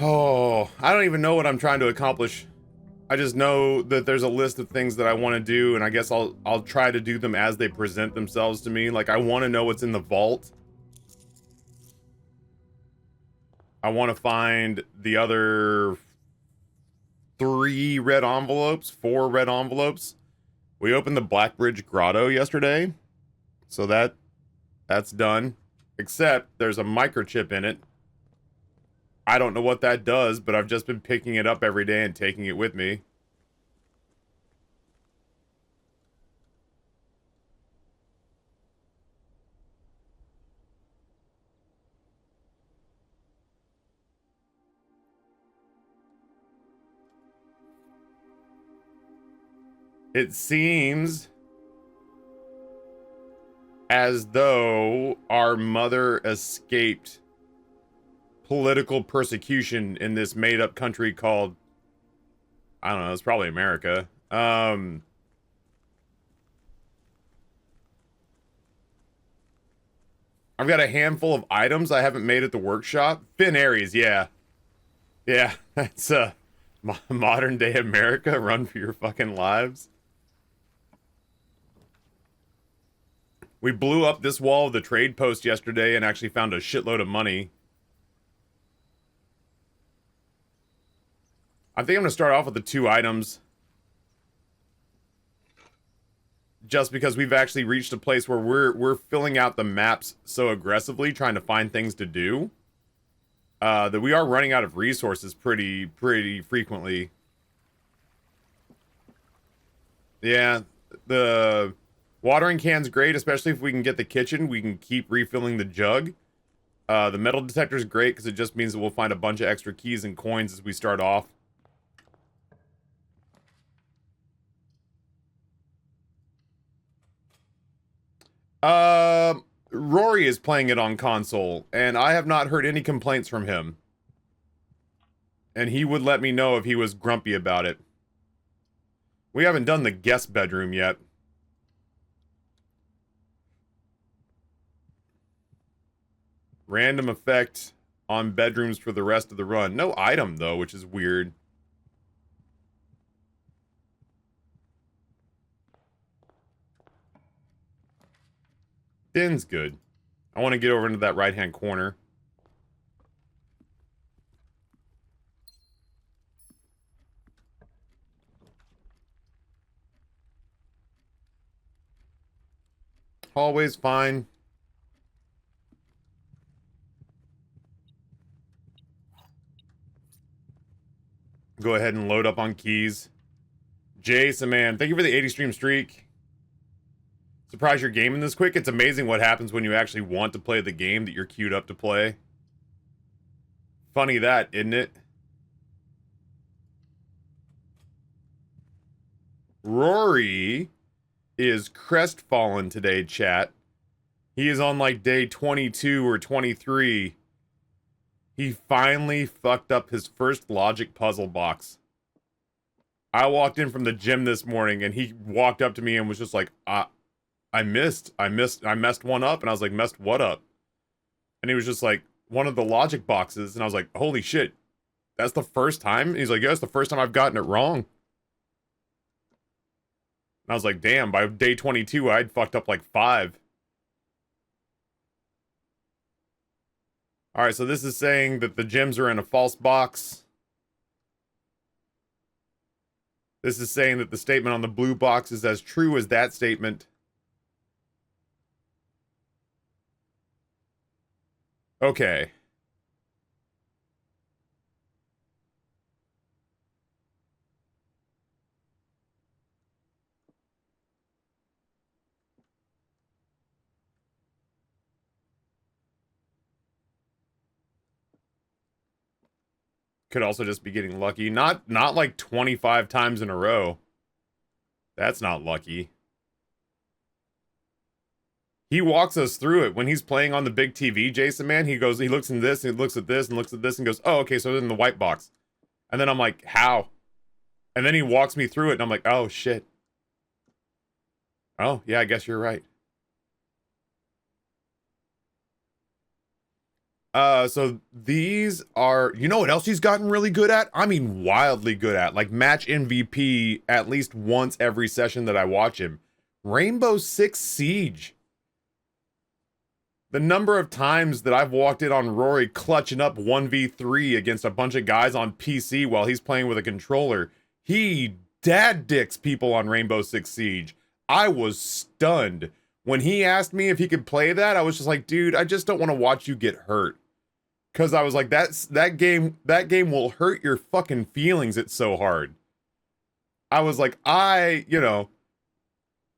Oh, I don't even know what I'm trying to accomplish. I just know that there's a list of things that I want to do, and I guess I'll try to do them as they present themselves to me. Like, I want to know what's in the vault. I want to find the other 4 red envelopes. We opened the Blackbridge Grotto yesterday, so that's done. Except there's a microchip in it. I don't know what that does, but I've just been picking it up every day and taking it with me. It seems as though our mother escaped political persecution in this made-up country called, I don't know, it's probably America. I've got a handful of items I haven't made at the workshop. Finn Aries, yeah. Yeah, that's modern day America. Run for your fucking lives. We blew up this wall of the trade post yesterday and actually found a shitload of money. I think I'm going to start off with the 2 items. Just because we've actually reached a place where we're filling out the maps so aggressively, trying to find things to do, that we are running out of resources pretty frequently. Yeah, the watering can's great, especially if we can get the kitchen. We can keep refilling the jug. The metal detector is great because it just means that we'll find a bunch of extra keys and coins as we start off. Rory is playing it on console, and I have not heard any complaints from him. And he would let me know if he was grumpy about it. We haven't done the guest bedroom yet. Random effect on bedrooms for the rest of the run. No item, though, which is weird. Din's good. I want to get over into that right-hand corner. Hallway's fine. Go ahead and load up on keys. Jason, man, thank you for the 80 stream streak. Surprised you're gaming this quick? It's amazing what happens when you actually want to play the game that you're queued up to play. Funny that, isn't it? Rory is crestfallen today, chat. He is on like day 22 or 23. He finally fucked up his first logic puzzle box. I walked in from the gym this morning and he walked up to me and was just like, I messed one up. And I was like, messed what up? And he was just like, one of the logic boxes. And I was like, holy shit, that's the first time? And he's like, yeah, it's the first time I've gotten it wrong. And I was like, damn, by day 22, I'd fucked up like 5. Alright, so this is saying that the gems are in a false box. This is saying that the statement on the blue box is as true as that statement. Okay. Could also just be getting lucky. Not like 25 times in a row. That's not lucky. He walks us through it when he's playing on the big TV, Jason, man. He looks in this, and he looks at this, and looks at this, and goes, oh, okay, so it's in the white box. And then I'm like, how? And then he walks me through it, and I'm like, oh, shit. Oh, yeah, I guess you're right. So these are, you know what else he's gotten really good at? I mean, wildly good at. Like match MVP at least once every session that I watch him. Rainbow Six Siege. The number of times that I've walked in on Rory clutching up 1v3 against a bunch of guys on PC while he's playing with a controller. He dad dicks people on Rainbow Six Siege. I was stunned. When he asked me if he could play that, I was just like, dude, I just don't want to watch you get hurt. Cause I was like, that game will hurt your fucking feelings. It's so hard. I was like, you know,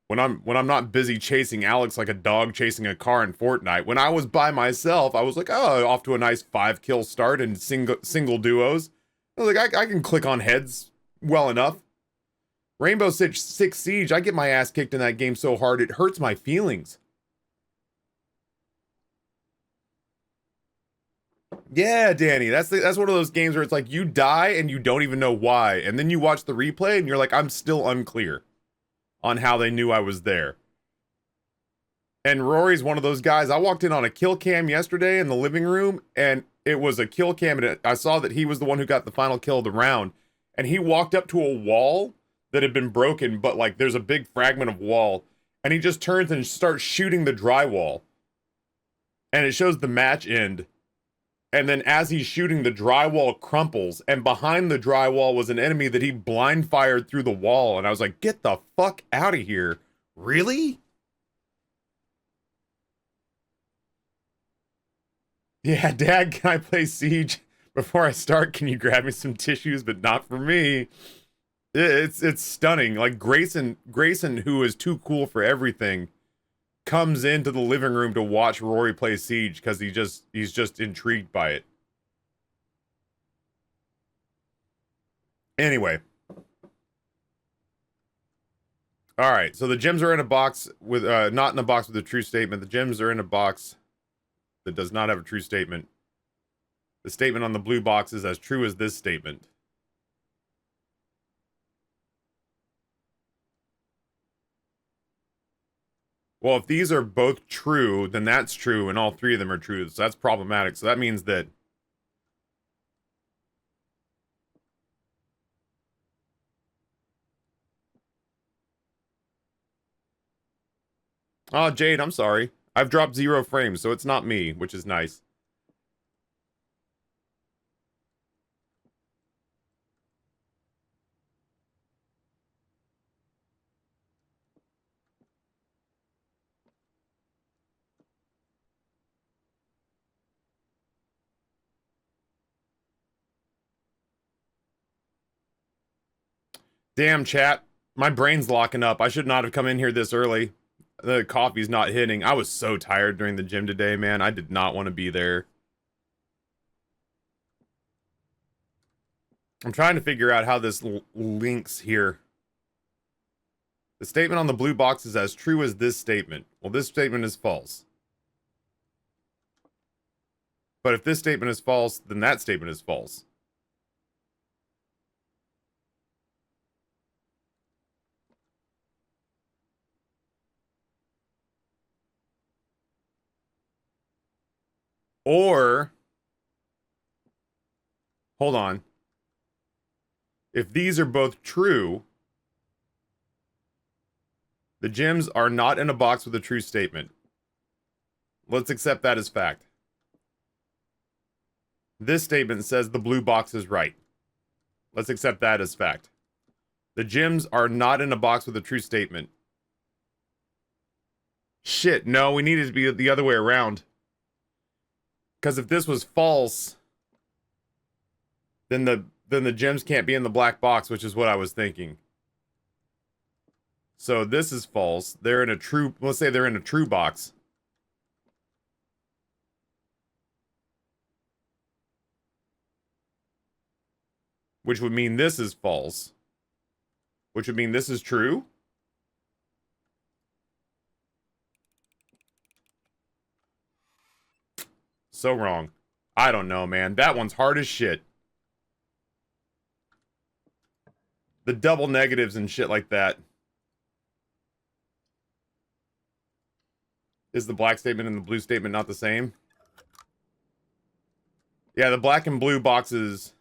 when I'm not busy chasing Alex like a dog chasing a car in Fortnite, when I was by myself, I was like, oh, off to a nice 5-kill start in single duos. I was like, I can click on heads well enough. Rainbow Six Siege, I get my ass kicked in that game so hard it hurts my feelings. Yeah, Danny, that's one of those games where it's like you die and you don't even know why, and then you watch the replay and you're like, I'm still unclear on how they knew I was there. And Rory's one of those guys. I walked in on a kill cam yesterday in the living room, and it was a kill cam, and I saw that he was the one who got the final kill of the round, and he walked up to a wall that had been broken, but like there's a big fragment of wall, and he just turns and starts shooting the drywall, and it shows the match end. And then as he's shooting, the drywall crumples, and behind the drywall was an enemy that he blind fired through the wall. And I was like, get the fuck out of here. Really? Yeah, Dad, can I play Siege? Before I start, can you grab me some tissues? But not for me. It's stunning. Like Grayson, who is too cool for everything, comes into the living room to watch Rory play Siege because he's just intrigued by it. Anyway. All right, so the gems are in a box with not in a box with a true statement. The gems are in a box that does not have a true statement. The statement on the blue box is as true as this statement. Well, if these are both true, then that's true, and all three of them are true. So that's problematic. So that means that... Oh, Jade, I'm sorry. I've dropped 0 frames, so it's not me, which is nice. Damn, chat. My brain's locking up. I should not have come in here this early. The coffee's not hitting. I was so tired during the gym today, man. I did not want to be there. I'm trying to figure out how this links here. The statement on the blue box is as true as this statement. Well, this statement is false. But if this statement is false, then that statement is false. Or, hold on. If these are both true, the gems are not in a box with a true statement. Let's accept that as fact. This statement says the blue box is right. Let's accept that as fact. The gems are not in a box with a true statement. Shit, no, we need it to be the other way around. Because if this was false, then the gems can't be in the black box, which is what I was thinking. So this is false. They're in a true, let's say they're in a true box. Which would mean this is false. Which would mean this is true. So wrong. I don't know, man. That one's hard as shit. The double negatives and shit like that. Is the black statement and the blue statement not the same? Yeah, the black and blue boxes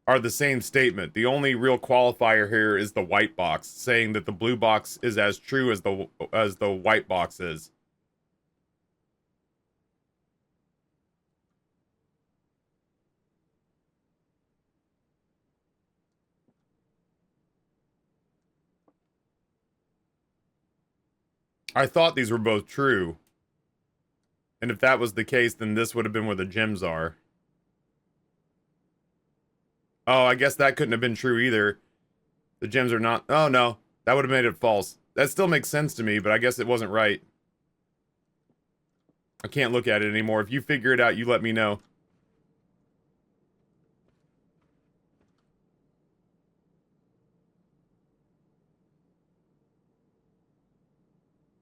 are the same statement. The only real qualifier here is the white box, saying that the blue box is as true as the white box is. I thought these were both true. And if that was the case, then this would have been where the gems are. Oh, I guess that couldn't have been true either. The gems are not... Oh, no. That would have made it false. That still makes sense to me, but I guess it wasn't right. I can't look at it anymore. If you figure it out, you let me know.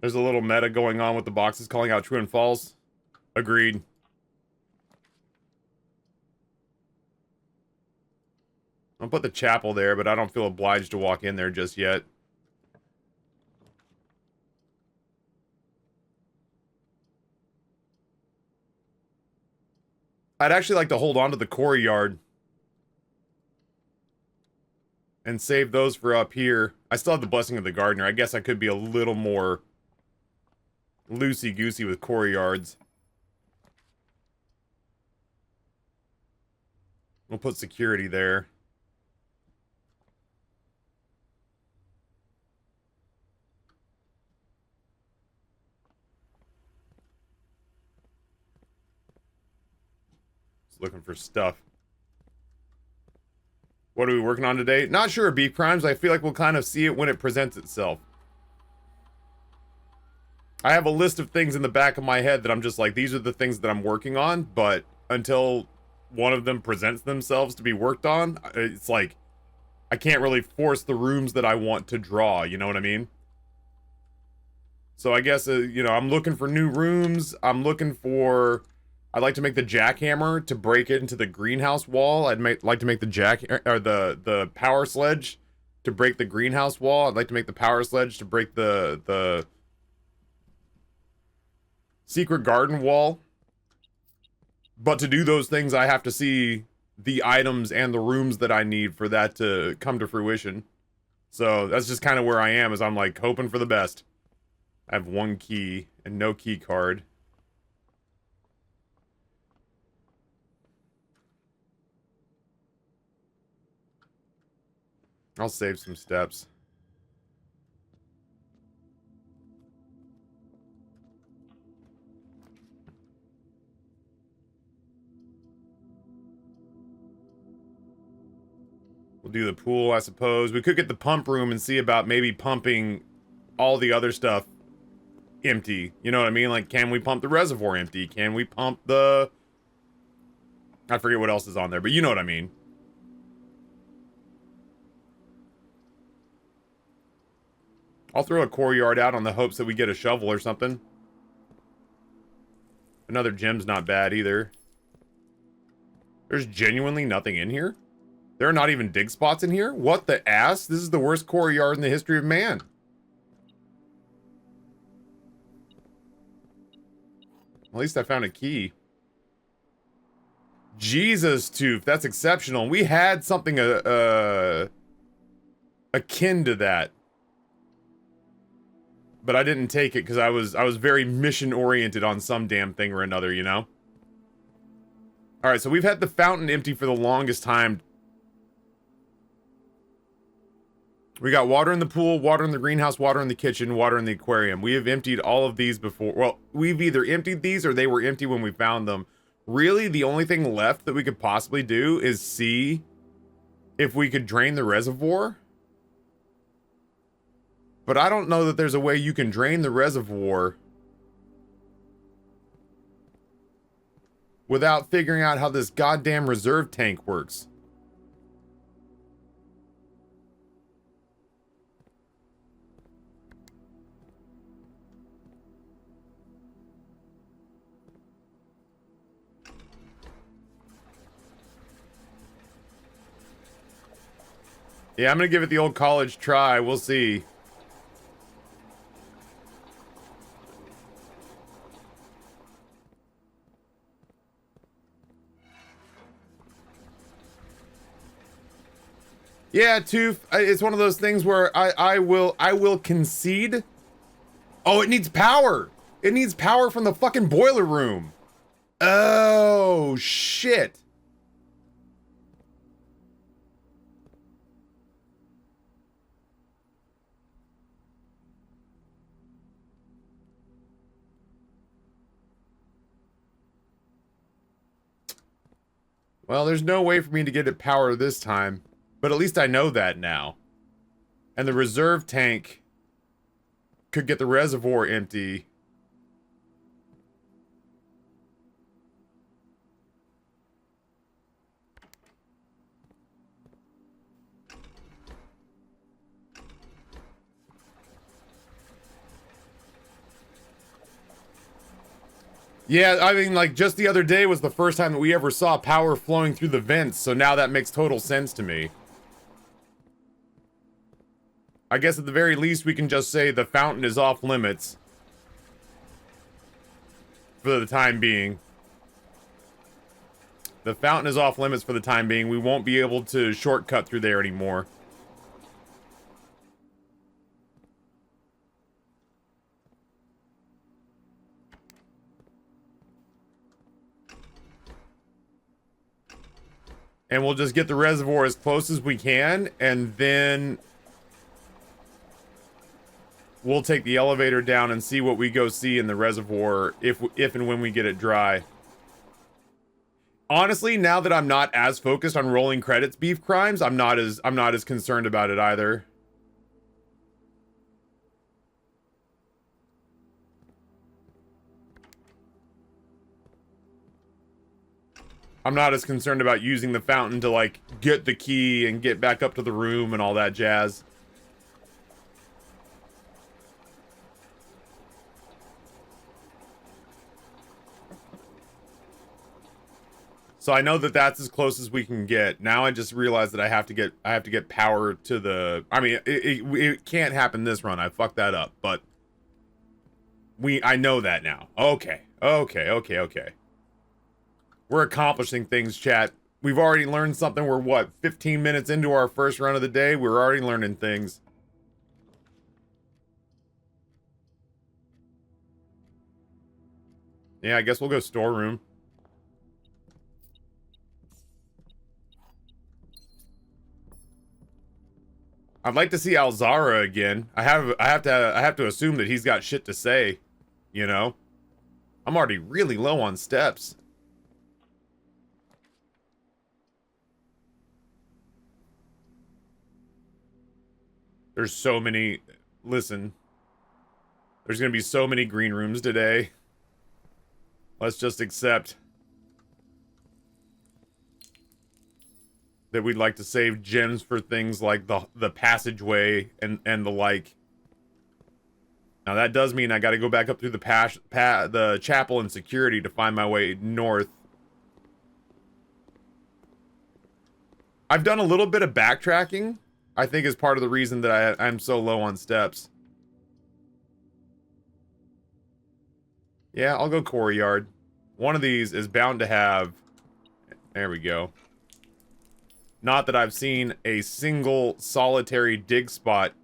There's a little meta going on with the boxes calling out true and false. Agreed. I'll put the chapel there, but I don't feel obliged to walk in there just yet. I'd actually like to hold on to the quarry yard and save those for up here. I still have the blessing of the gardener. I guess I could be a little more loosey-goosey with quarry yards. We'll put security there. Just looking for stuff. What are we working on today? Not sure, Beef Crimes. I feel like we'll kind of see it when it presents itself. I have a list of things in the back of my head that I'm just like, these are the things that I'm working on, but until one of them presents themselves to be worked on, it's like, I can't really force the rooms that I want to draw, you know what I mean? So I guess, you know, I'm looking for new rooms. I'm looking for... I'd like to make the jackhammer to break it into the greenhouse wall. I'd like to make the the power sledge to break the greenhouse wall. I'd like to make the power sledge to break the secret garden wall. But to do those things, I have to see the items and the rooms that I need for that to come to fruition. So that's just kind of where I am, is I'm like hoping for the best. I have one key and no key card. I'll save some steps. We'll do the pool, I suppose. We could get the pump room and see about maybe pumping all the other stuff empty. You know what I mean? Like, can we pump the reservoir empty? Can we pump the... I forget what else is on there, but you know what I mean. I'll throw a core yard out on the hopes that we get a shovel or something. Another gem's not bad either. There's genuinely nothing in here? There are not even dig spots in here? What the ass? This is the worst core yard in the history of man. At least I found a key. Jesus, Tooth, that's exceptional. We had something akin to that. But I didn't take it because I was very mission-oriented on some damn thing or another, you know? Alright, so we've had the fountain empty for the longest time. We got water in the pool, water in the greenhouse, water in the kitchen, water in the aquarium. We have emptied all of these before. Well, we've either emptied these or they were empty when we found them. Really, the only thing left that we could possibly do is see if we could drain the reservoir. But I don't know that there's a way you can drain the reservoir without figuring out how this goddamn reserve tank works. Yeah, I'm gonna give it the old college try. We'll see. Yeah, Toof, it's one of those things where I will concede. Oh, it needs power. It needs power from the fucking boiler room. Oh, shit. Well, there's no way for me to get it power this time, but at least I know that now. And the reserve tank could get the reservoir empty. Yeah, I mean, like, just the other day was the first time that we ever saw power flowing through the vents, so now that makes total sense to me. I guess at the very least we can just say the fountain is off limits. For the time being. The fountain is off limits for the time being. We won't be able to shortcut through there anymore. And we'll just get the reservoir as close as we can, and then we'll take the elevator down and see what we go see in the reservoir if and when we get it dry. Honestly, now that I'm not as focused on rolling credits beef crimes, I'm not as concerned about it either. I'm not as concerned about using the fountain to, like, get the key and get back up to the room and all that jazz. So I know that that's as close as we can get. Now I just realized that I have to get power to the... I mean, it can't happen this run. I fucked that up, but... I know that now. Okay. We're accomplishing things, chat. We've already learned something. We're, what, 15 minutes into our first run of the day? We're already learning things. Yeah, I guess we'll go storeroom. I'd like to see Alzara again. I have to assume that he's got shit to say, you know? I'm already really low on steps. There's so many... Listen. There's gonna be so many green rooms today. Let's just accept that we'd like to save gems for things like the passageway and the like. Now that does mean I gotta go back up through the chapel and security to find my way north. I've done a little bit of backtracking, I think, is part of the reason that I'm so low on steps. Yeah, I'll go quarry yard. One of these is bound to have... There we go. Not that I've seen a single solitary dig spot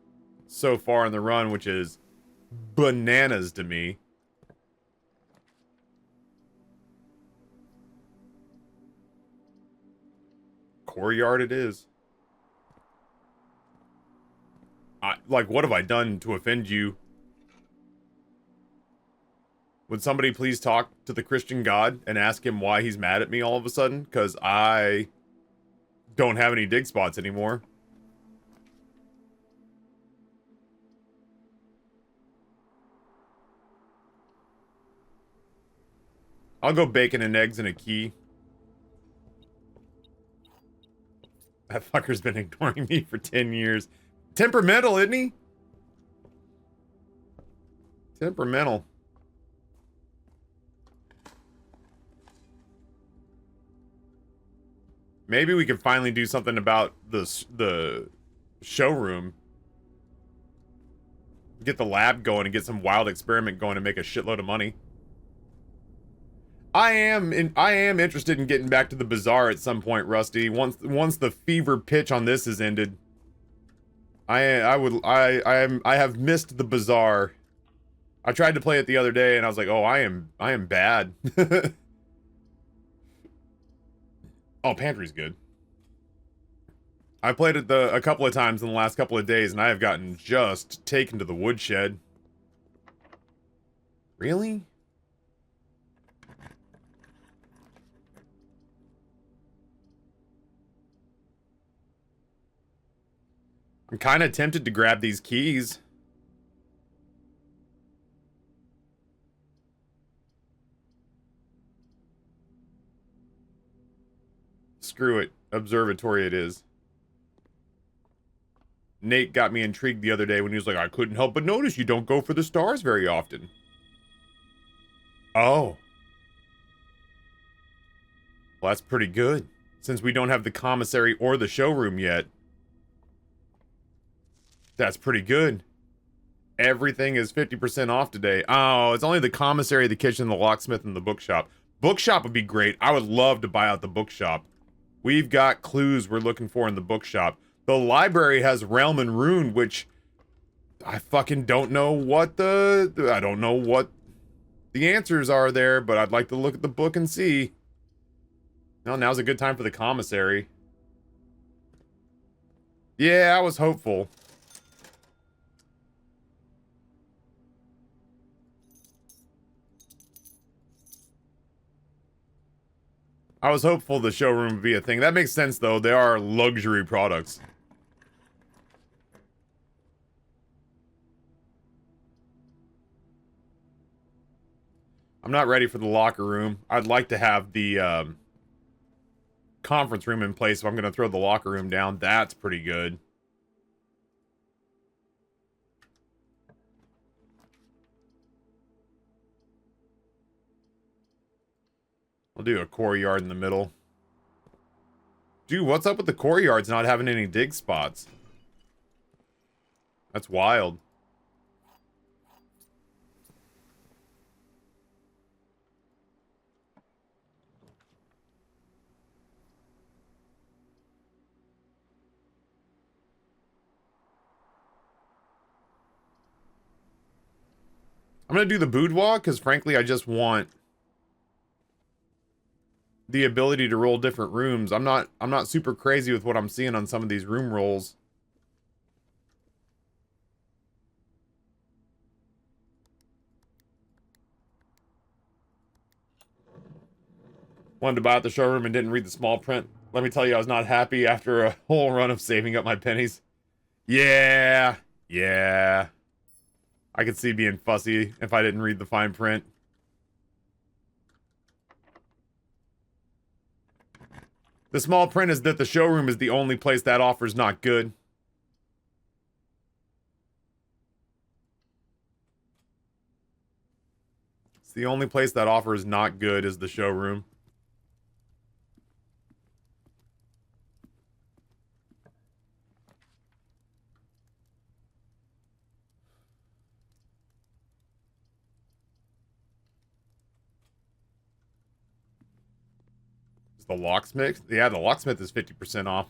so far in the run, which is bananas to me. Quarry yard it is. Like, what have I done to offend you? Would somebody please talk to the Christian God and ask him why he's mad at me all of a sudden? Because I don't have any dig spots anymore. I'll go bacon and eggs and a key. That fucker's been ignoring me for 10 years. Temperamental, isn't he? Temperamental. Maybe we can finally do something about the showroom. Get the lab going and get some wild experiment going and make a shitload of money. I am interested in getting back to the bazaar at some point, Rusty. Once the fever pitch on this is ended. I have missed the bazaar. I tried to play it the other day and I was like, "Oh, I am bad." Oh, pantry's good. I played it a couple of times in the last couple of days and I have gotten just taken to the woodshed. Really? I'm kind of tempted to grab these keys. Screw it. Observatory it is. Nate got me intrigued the other day when he was like, I couldn't help but notice you don't go for the stars very often. Oh. Well, that's pretty good. Since we don't have the commissary or the showroom yet. That's pretty good. Everything is 50% off today. Oh, it's only the commissary, the kitchen, the locksmith, and the bookshop. Bookshop would be great. I would love to buy out the bookshop. We've got clues we're looking for in the bookshop. The library has Realm and Rune, which I fucking don't know what I don't know what the answers are there, but I'd like to look at the book and see. Well, now's a good time for the commissary. Yeah, I was hopeful. I was hopeful the showroom would be a thing. That makes sense, though. They are luxury products. I'm not ready for the locker room. I'd like to have the conference room in place if I'm going to throw the locker room down. That's pretty good. I'll do a core yard in the middle. Dude, what's up with the core yards not having any dig spots? That's wild. I'm going to do the boudoir because, frankly, I just want the ability to roll different rooms. I'm not super crazy with what I'm seeing on some of these room rolls. Wanted to buy out the showroom and didn't read the small print. Let me tell you, I was not happy after a whole run of saving up my pennies. Yeah. I could see being fussy if I didn't read the fine print. The small print is that the showroom is the only place that offer's not good. It's the only place that offer is not good is the showroom. Is the locksmith? Yeah, the locksmith is 50% off.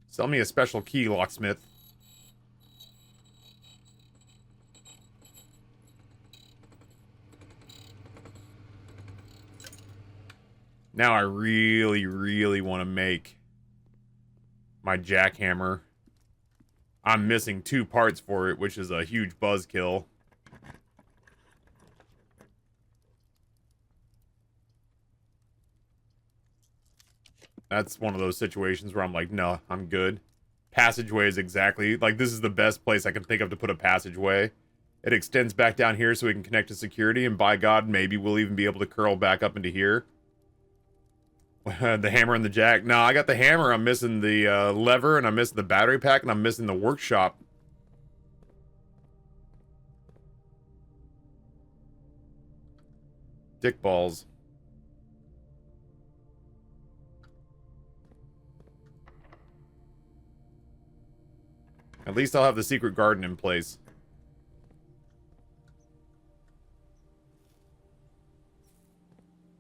Sell me a special key, locksmith. Now I really, really want to make my jackhammer. I'm missing 2 parts for it, which is a huge buzzkill. That's one of those situations where I'm like, no, I'm good. Passageway is exactly, like, this is the best place I can think of to put a passageway. It extends back down here so we can connect to security, and by God, maybe we'll even be able to curl back up into here. The hammer and the jack. No, I got the hammer. I'm missing the lever, and I'm missing the battery pack, and I'm missing the workshop. Dick balls. At least I'll have the secret garden in place.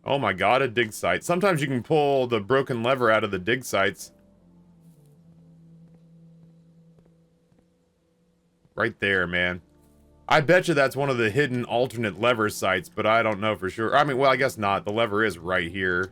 Oh my god, a dig site. Sometimes you can pull the broken lever out of the dig sites. Right there, man. I bet you that's one of the hidden alternate lever sites, but I don't know for sure. I mean, well, I guess not. The lever is right here.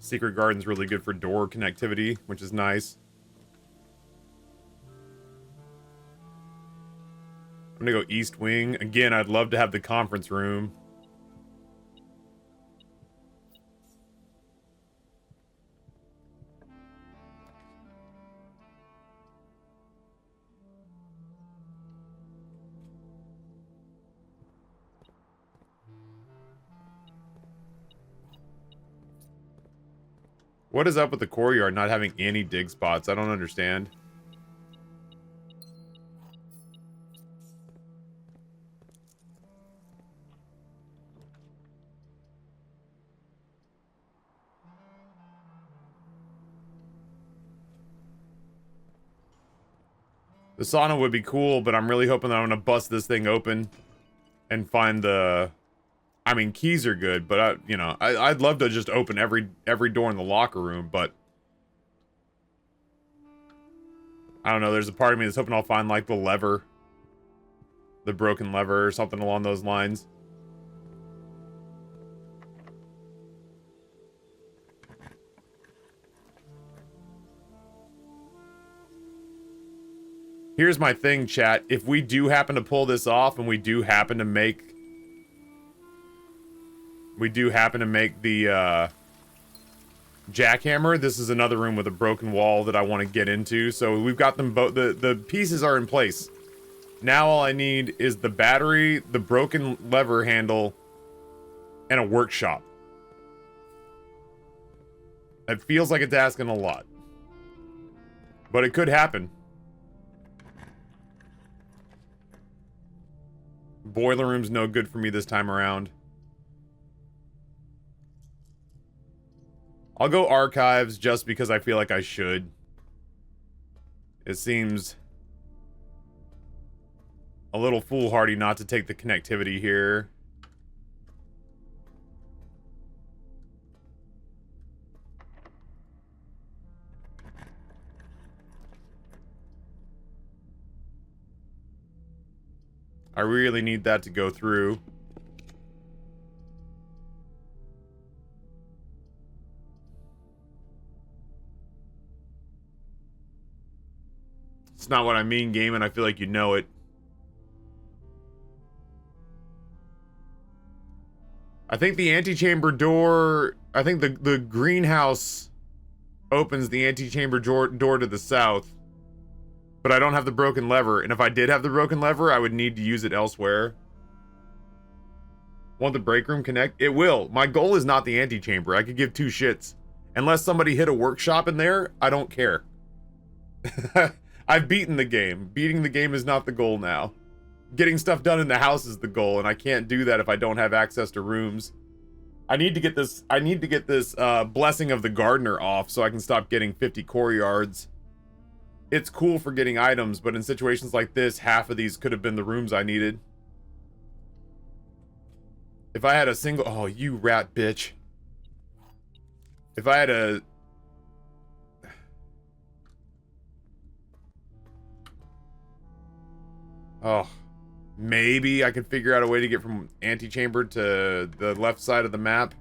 Secret Garden's really good for door connectivity, which is nice. I'm gonna go East Wing. Again, I'd love to have the conference room. What is up with the courtyard not having any dig spots? I don't understand. The sauna would be cool, but I'm really hoping that I'm gonna bust this thing open and find the... I mean, keys are good, but you know, I'd love to just open every door in the locker room, but I don't know. There's a part of me that's hoping I'll find like the lever, the broken lever, or something along those lines. Here's my thing, chat. If we do happen to pull this off, and we do happen to make the jackhammer, this is another room with a broken wall that I want to get into. So we've got them both. The pieces are in place. Now all I need is the battery, the broken lever handle, and a workshop. It feels like it's asking a lot, but it could happen. Boiler room's no good for me this time around. I'll go archives just because I feel like I should. It seems a little foolhardy not to take the connectivity here. I really need that to go through. It's not what I mean, game, and I feel like you know it. I think the antechamber door... I think the greenhouse opens the antechamber door to the south. But I don't have the broken lever, and if I did have the broken lever, I would need to use it elsewhere. Want the break room connect? It will. My goal is not the antechamber. I could give two shits. Unless somebody hit a workshop in there, I don't care. I've beaten the game. Beating the game is not the goal now. Getting stuff done in the house is the goal, and I can't do that if I don't have access to rooms. I need to get this Blessing of the Gardener off so I can stop getting 50 core yards. It's cool for getting items, but in situations like this, half of these could have been the rooms I needed. If I had a single... Oh, you rat bitch. If I had a... Oh. Maybe I could figure out a way to get from antechamber to the left side of the map.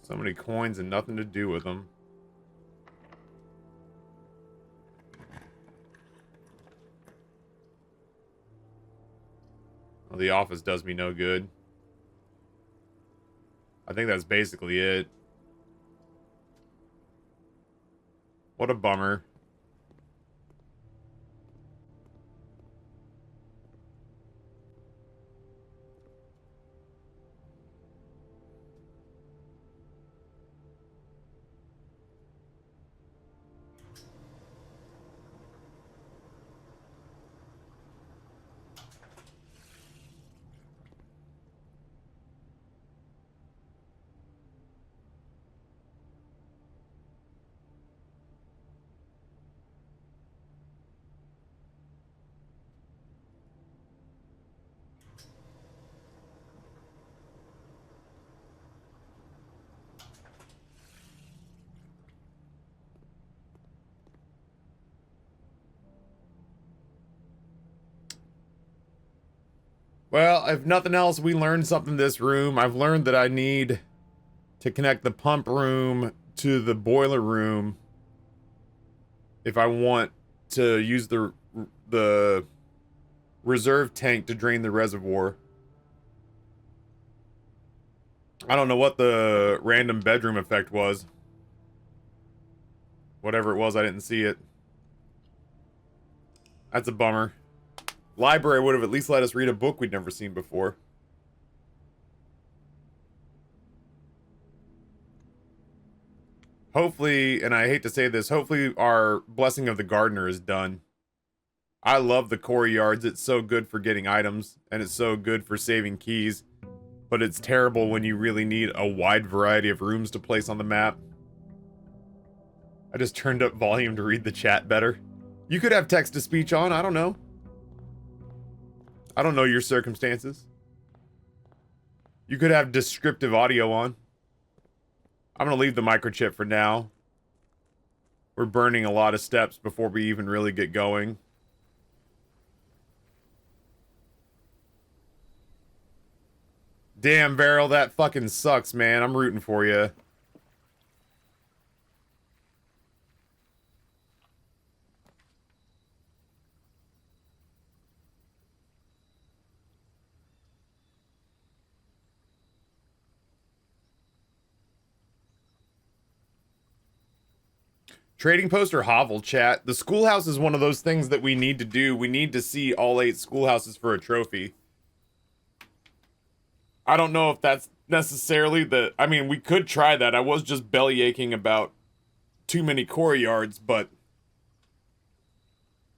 So many coins and nothing to do with them. Well, the office does me no good. I think that's basically it. What a bummer. Well, if nothing else, we learned something in this room. I've learned that I need to connect the pump room to the boiler room if I want to use the reserve tank to drain the reservoir. I don't know what the random bedroom effect was. Whatever it was, I didn't see it. That's a bummer. Library would have at least let us read a book we'd never seen before. Hopefully, and I hate to say this, hopefully our Blessing of the Gardener is done. I love the core yards. It's so good for getting items, and it's so good for saving keys. But it's terrible when you really need a wide variety of rooms to place on the map. I just turned up volume to read the chat better. You could have text-to-speech on, I don't know. I don't know your circumstances. You could have descriptive audio on. I'm gonna leave the microchip for now. We're burning a lot of steps before we even really get going. Damn, Varel, that fucking sucks, man. I'm rooting for you. Trading post or hovel, chat? The schoolhouse is one of those things that we need to do. We need to see all 8 schoolhouses for a trophy. I don't know if that's necessarily the... I mean, we could try that. I was just belly aching about too many core yards, but...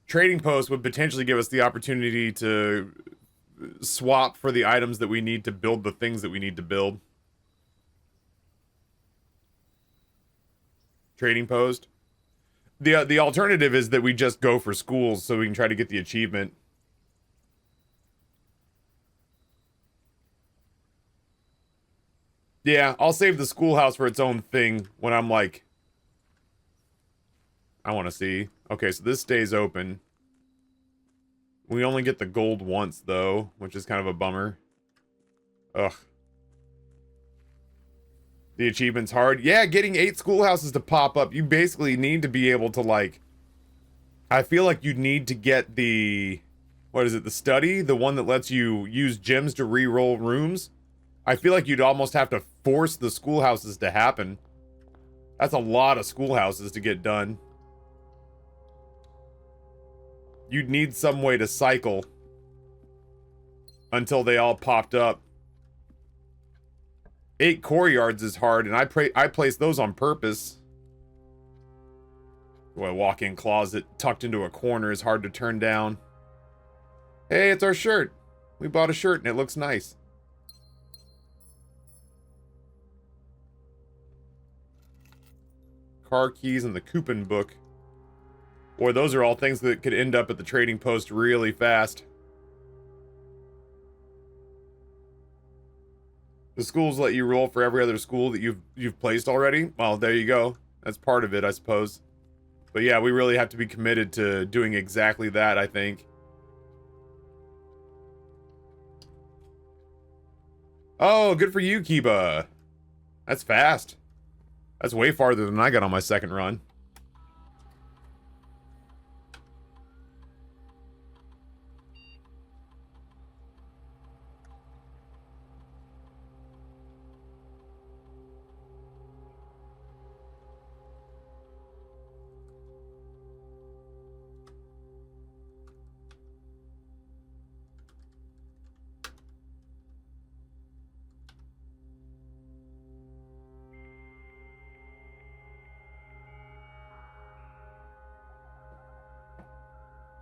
Trading post would potentially give us the opportunity to swap for the items that we need to build the things that we need to build. Trading post. The alternative is that we just go for schools so we can try to get the achievement. Yeah, I'll save the schoolhouse for its own thing when I'm like... I want to see. Okay, so this stays open. We only get the gold once, though, which is kind of a bummer. Ugh. The achievement's hard. Yeah, getting 8 schoolhouses to pop up, you basically need to be able to, like... I feel like you need to get the... What is it, the study? The one that lets you use gems to re-roll rooms? I feel like you'd almost have to force the schoolhouses to happen. That's a lot of schoolhouses to get done. You'd need some way to cycle until they all popped up. 8 core yards is hard, and I placed those on purpose. Well, a walk-in closet tucked into a corner is hard to turn down. Hey, it's our shirt. We bought a shirt, and it looks nice. Car keys and the coupon book. Boy, those are all things that could end up at the trading post really fast. The schools let you roll for every other school that you've placed already? Well, there you go. That's part of it, I suppose. But yeah, we really have to be committed to doing exactly that, I think. Oh, good for you, Kiba. That's fast. That's way farther than I got on my second run.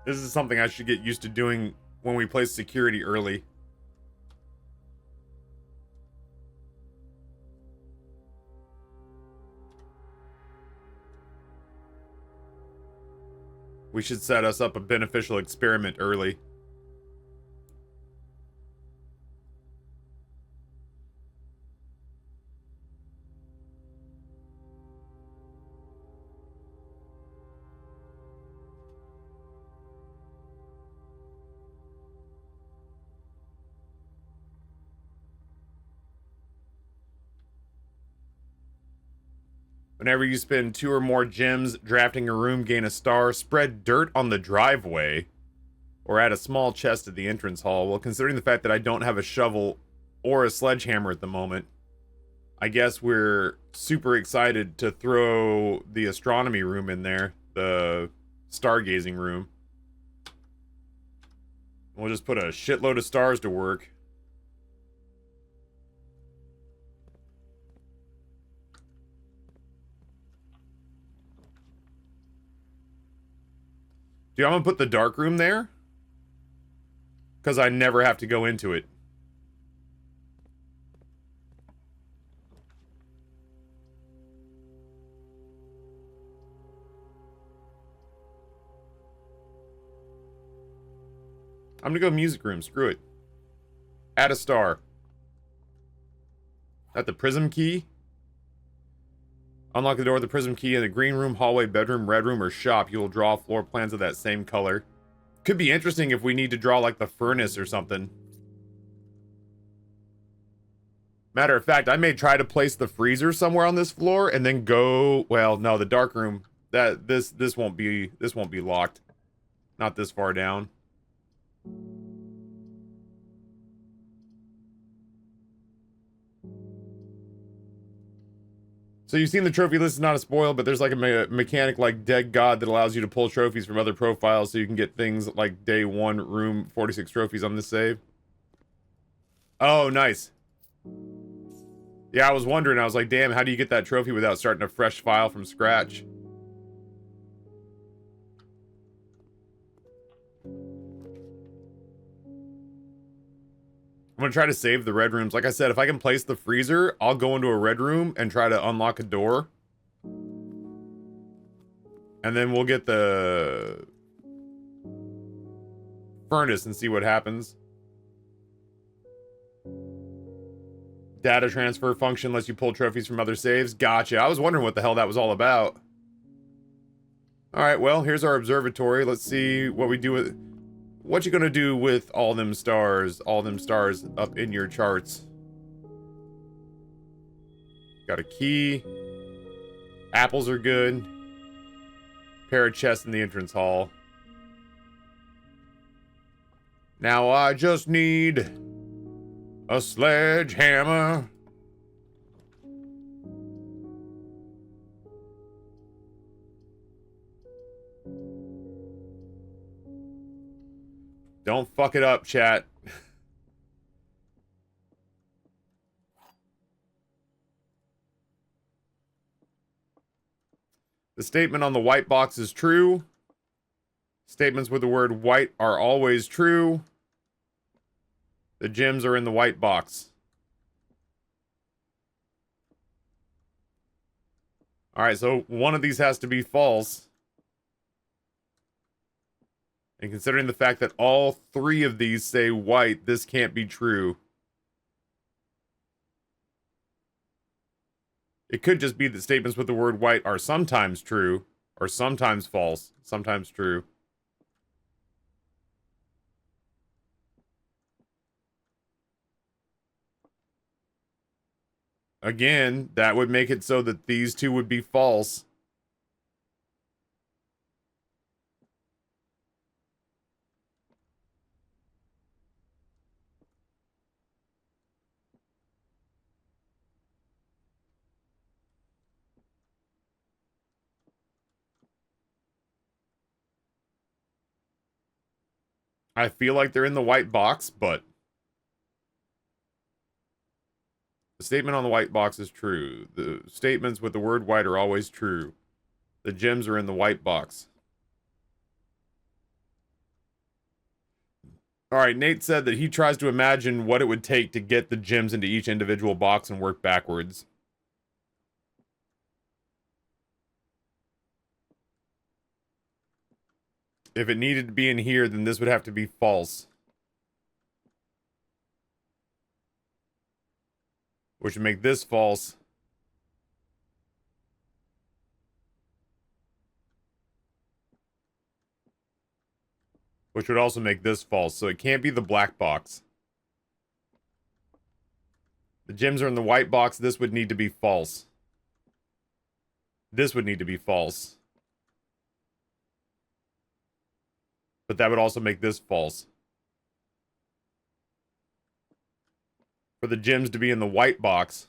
This is something I should get used to doing when we place security early. We should set us up a beneficial experiment early. Whenever you spend 2 or more gems drafting a room, gain a star. Spread dirt on the driveway. Or add a small chest at the entrance hall. Well, considering the fact that I don't have a shovel or a sledgehammer at the moment, I guess we're super excited to throw the astronomy room in there. The stargazing room. We'll just put a shitload of stars to work. Dude, I'm gonna put the dark room there. Because I never have to go into it. I'm gonna go music room. Screw it. Add a star. At the prism key. Unlock the door with the prism key in the green room, hallway, bedroom, red room, or shop. You will draw floor plans of that same color. Could be interesting if we need to draw like the furnace or something. Matter of fact, I may try to place the freezer somewhere on this floor and then go. Well, no, the dark room. This won't be locked. Not this far down. So you've seen the trophy list is not a spoil, but there's like a mechanic like Dead God that allows you to pull trophies from other profiles so you can get things like day 1 room 46 trophies on this save. Oh, nice. Yeah, I was wondering. I was like, damn, how do you get that trophy without starting a fresh file from scratch? I'm gonna try to save the red rooms. Like I said, if I can place the freezer, I'll go into a red room and try to unlock a door. And then we'll get the furnace and see what happens. Data transfer function lets you pull trophies from other saves. Gotcha. I was wondering what the hell that was all about. Alright, well, here's our observatory. Let's see what we do with... What you gonna do with all them stars up in your charts? Got a key. Apples are good. Pair of chests in the entrance hall. Now I just need a sledgehammer. Don't fuck it up, chat. The statement on the white box is true. Statements with the word white are always true. The gems are in the white box. Alright, so one of these has to be false. And considering the fact that all 3 of these say white, this can't be true. It could just be that statements with the word white are sometimes true, or sometimes false, sometimes true. Again, that would make it so that these 2 would be false. I feel like they're in the white box, but the statement on the white box is true. The statements with the word white are always true. The gems are in the white box. Alright, Nate said that he tries to imagine what it would take to get the gems into each individual box and work backwards. If it needed to be in here, then this would have to be false. Which would make this false. Which would also make this false. So it can't be the black box. The gems are in the white box. This would need to be false. This would need to be false. But that would also make this false. For the gems to be in the white box.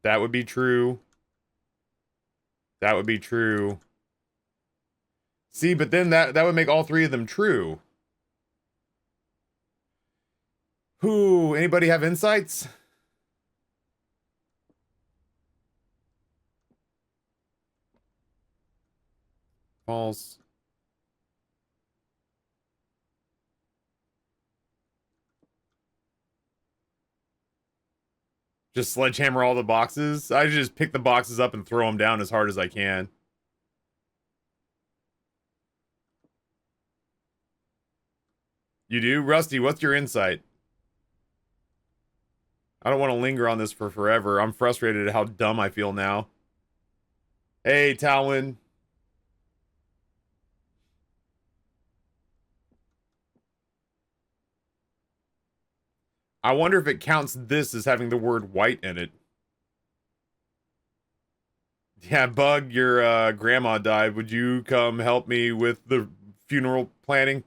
That would be true. That would be true. See, but then that would make all three of them true. Who? Anybody have insights? False. Just sledgehammer all the boxes? I just pick the boxes up and throw them down as hard as I can. You do? Rusty, what's your insight? I don't want to linger on this for forever. I'm frustrated at how dumb I feel now. Hey, Talwin. I wonder if it counts this as having the word white in it. Yeah, Bug, your grandma died. Would you come help me with the funeral planning?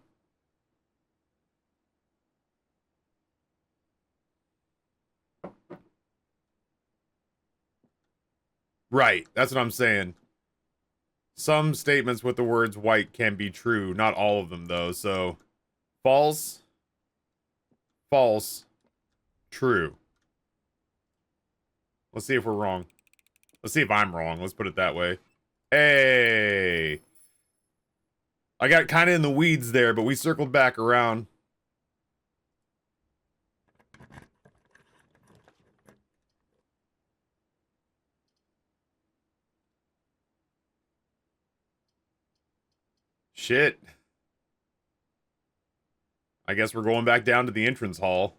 Right, that's what I'm saying. Some statements with the words white can be true. Not all of them, though, so... False. False. True. Let's see if we're wrong. Let's see if I'm wrong. Let's put it that way. Hey! I got kind of in the weeds there, but we circled back around. Shit. I guess we're going back down to the entrance hall.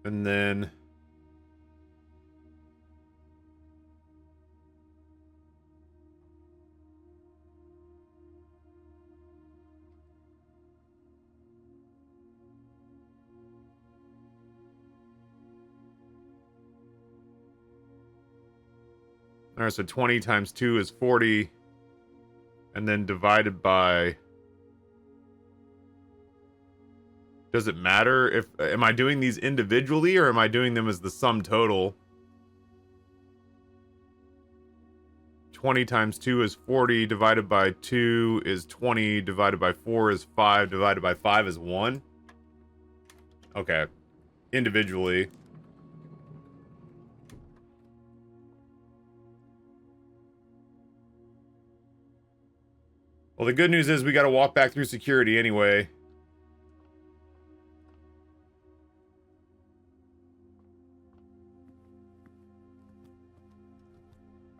And then... Alright, so 20 times 2 is 40. And then divided by... Does it matter if... Am I doing these individually, or am I doing them as the sum total? 20 times 2 is 40, divided by 2 is 20, divided by 4 is 5, divided by 5 is 1? Okay. Individually. Well, the good news is we gotta walk back through security anyway.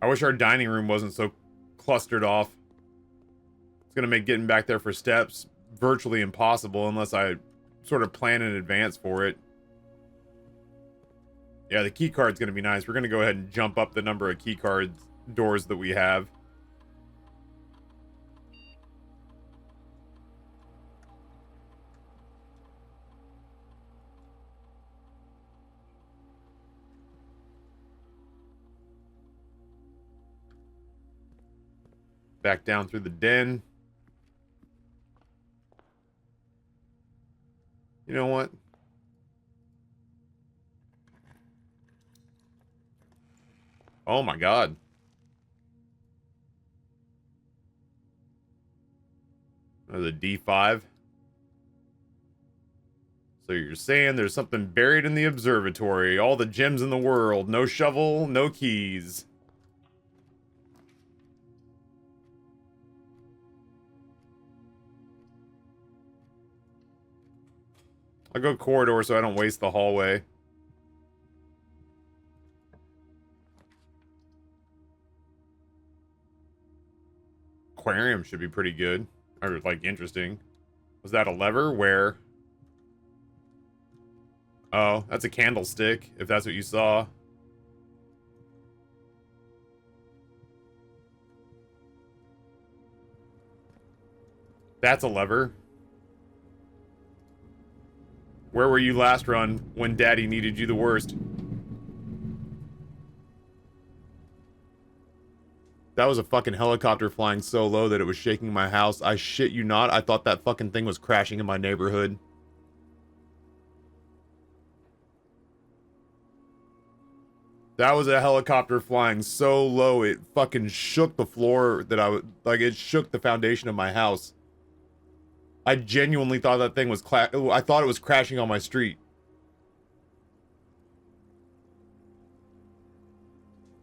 I wish our dining room wasn't so clustered off. It's gonna make getting back there for steps virtually impossible unless I sort of plan in advance for it. Yeah, the key card's gonna be nice. We're gonna go ahead and jump up the number of key cards doors that we have. Back down through the den. You know what? Oh my god. There's a D5. So you're saying there's something buried in the observatory. All the gems in the world. No shovel, no keys. I'll go corridor so I don't waste the hallway. Aquarium should be pretty good. Or, like, interesting. Was that a lever? Where? Oh, that's a candlestick, if that's what you saw. That's a lever. Where were you last run when Daddy needed you the worst? That was a fucking helicopter flying so low that it was shaking my house. I shit you not, I thought that fucking thing was crashing in my neighborhood. That was a helicopter flying so low it fucking shook the floor that I would, like, it shook the foundation of my house. I genuinely thought that thing was I thought it was crashing on my street.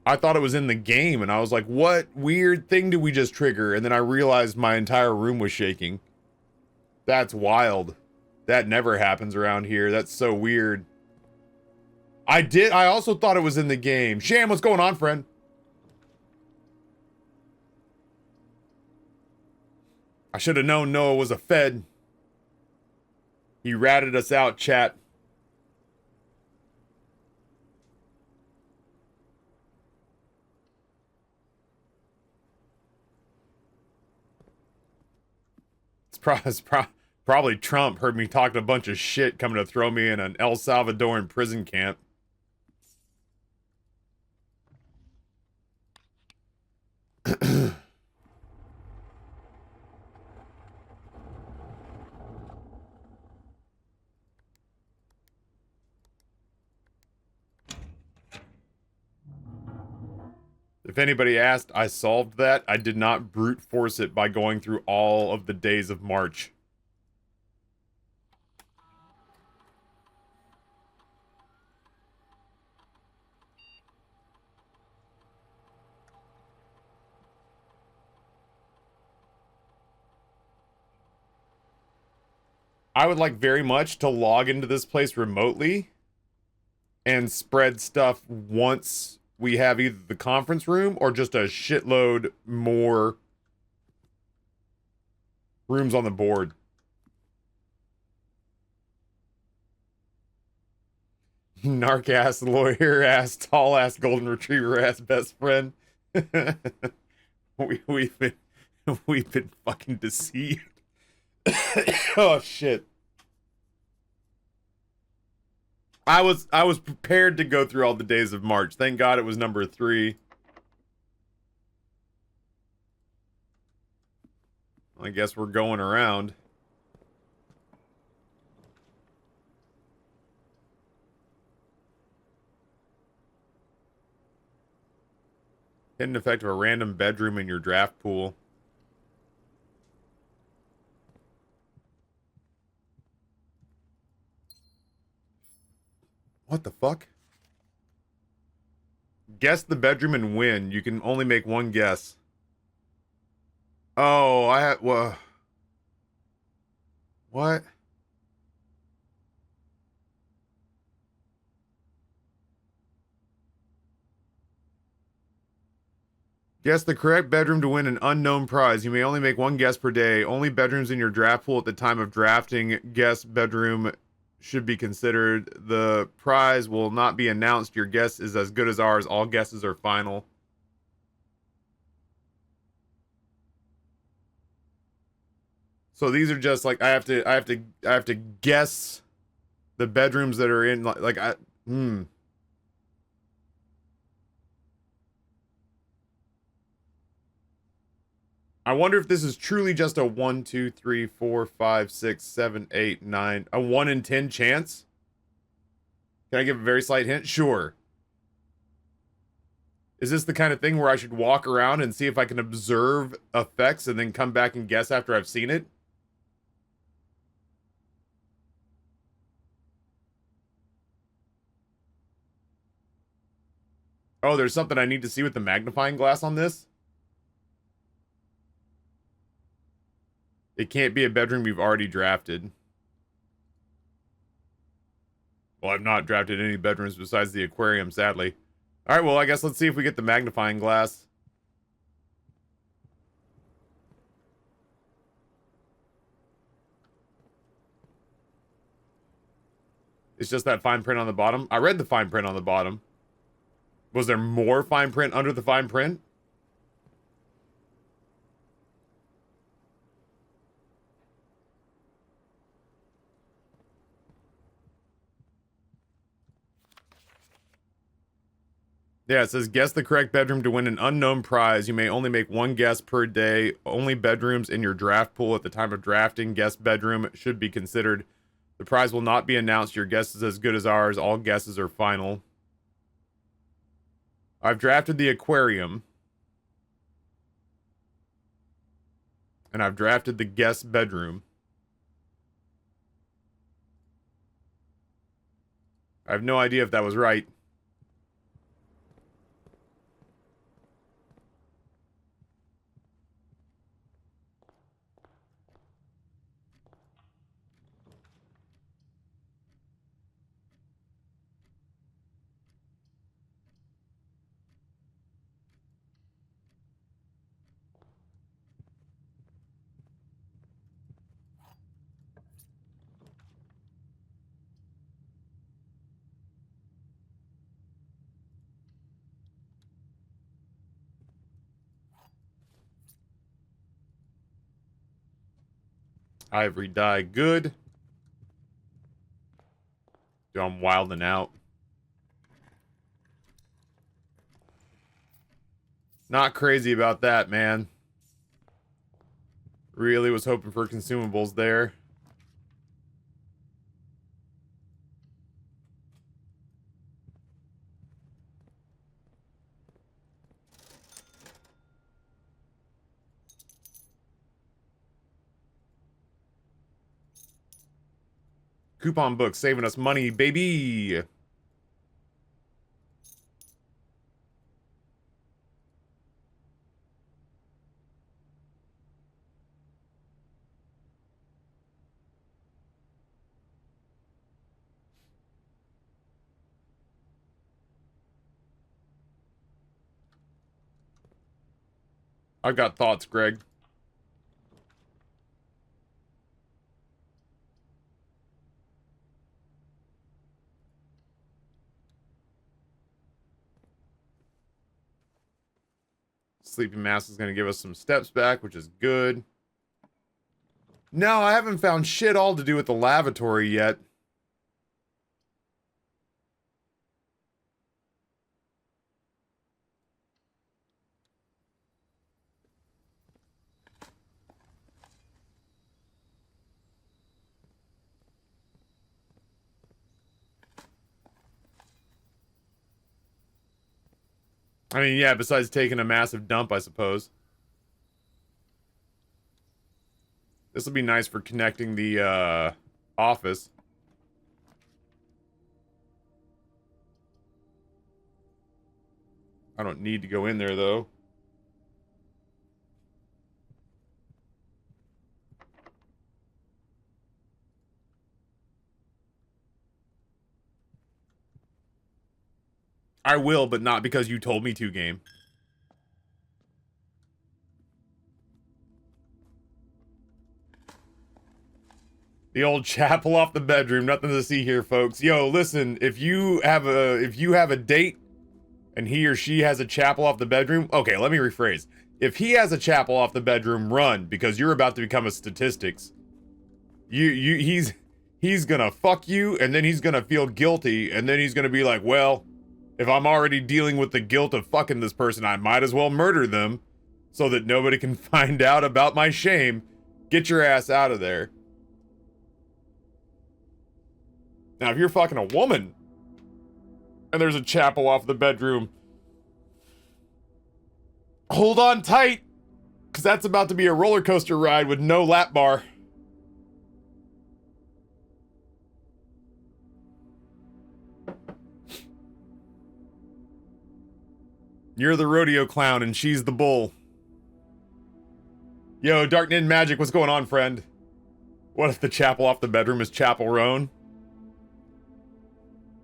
I thought it was in the game, and I was like, what weird thing did we just trigger? And then I realized my entire room was shaking. That's wild. That never happens around here. That's so weird. I also thought it was in the game. Sham, what's going on, friend? I should have known Noah was a Fed. He ratted us out, chat. It's probably Trump heard me talking a bunch of shit coming to throw me in an El Salvadoran prison camp. If anybody asked, I solved that. I did not brute force it by going through all of the days of March. I would like very much to log into this place remotely and spread stuff once we have either the conference room or just a shitload more rooms on the board. Narc ass, lawyer ass, tall ass, golden retriever ass, best friend. we've been fucking deceived. Oh shit. I was prepared to go through all the days of March. Thank God it was number 3. I guess we're going around. Hidden effect of a random bedroom in your draft pool. What the fuck? Guess the bedroom and win. You can only make one guess. Oh, I had... What? Guess the correct bedroom to win an unknown prize. You may only make one guess per day. Only bedrooms in your draft pool at the time of drafting. Guess bedroom should be considered. The prize will not be announced. Your guess is as good as ours. All guesses are final. So these are just like I have to guess the bedrooms that are in I wonder if this is truly just a 1, 2, 3, 4, 5, 6, 7, 8, 9, a 1 in 10 chance? Can I give a very slight hint? Sure. Is this the kind of thing where I should walk around and see if I can observe effects and then come back and guess after I've seen it? Oh, there's something I need to see with the magnifying glass on this? It can't be a bedroom you've already drafted. Well, I've not drafted any bedrooms besides the aquarium, sadly. Alright, well, I guess let's see if we get the magnifying glass. It's just that fine print on the bottom. I read the fine print on the bottom. Was there more fine print under the fine print? Yeah, it says guess the correct bedroom to win an unknown prize. You may only make one guess per day. Only bedrooms in your draft pool at the time of drafting. Guess bedroom should be considered. The prize will not be announced. Your guess is as good as ours. All guesses are final. I've drafted the aquarium. And I've drafted the guest bedroom. I have no idea if that was right. Ivory dye, good. Dude, I'm wilding out. Not crazy about that, man. Really was hoping for consumables there. Coupon book saving us money, baby. I've got thoughts, Greg. Sleeping Mask is going to give us some steps back, which is good. No, I haven't found shit all to do with the lavatory yet. I mean, yeah, besides taking a massive dump, I suppose. This will be nice for connecting the, office. I don't need to go in there, though. I will, but not because you told me to, game. The old chapel off the bedroom, nothing to see here, folks. Yo, listen, if you have a date and he or she has a chapel off the bedroom, okay, let me rephrase. If he has a chapel off the bedroom, run, because you're about to become a statistics. He's gonna fuck you, and then he's gonna feel guilty, and then he's gonna be like, well, if I'm already dealing with the guilt of fucking this person, I might as well murder them so that nobody can find out about my shame. Get your ass out of there. Now, if you're fucking a woman and there's a chapel off the bedroom, hold on tight, because that's about to be a roller coaster ride with no lap bar. You're the rodeo clown and she's the bull. Yo, Dark Nin Magic, what's going on, friend? What if the chapel off the bedroom is Chapel Roan?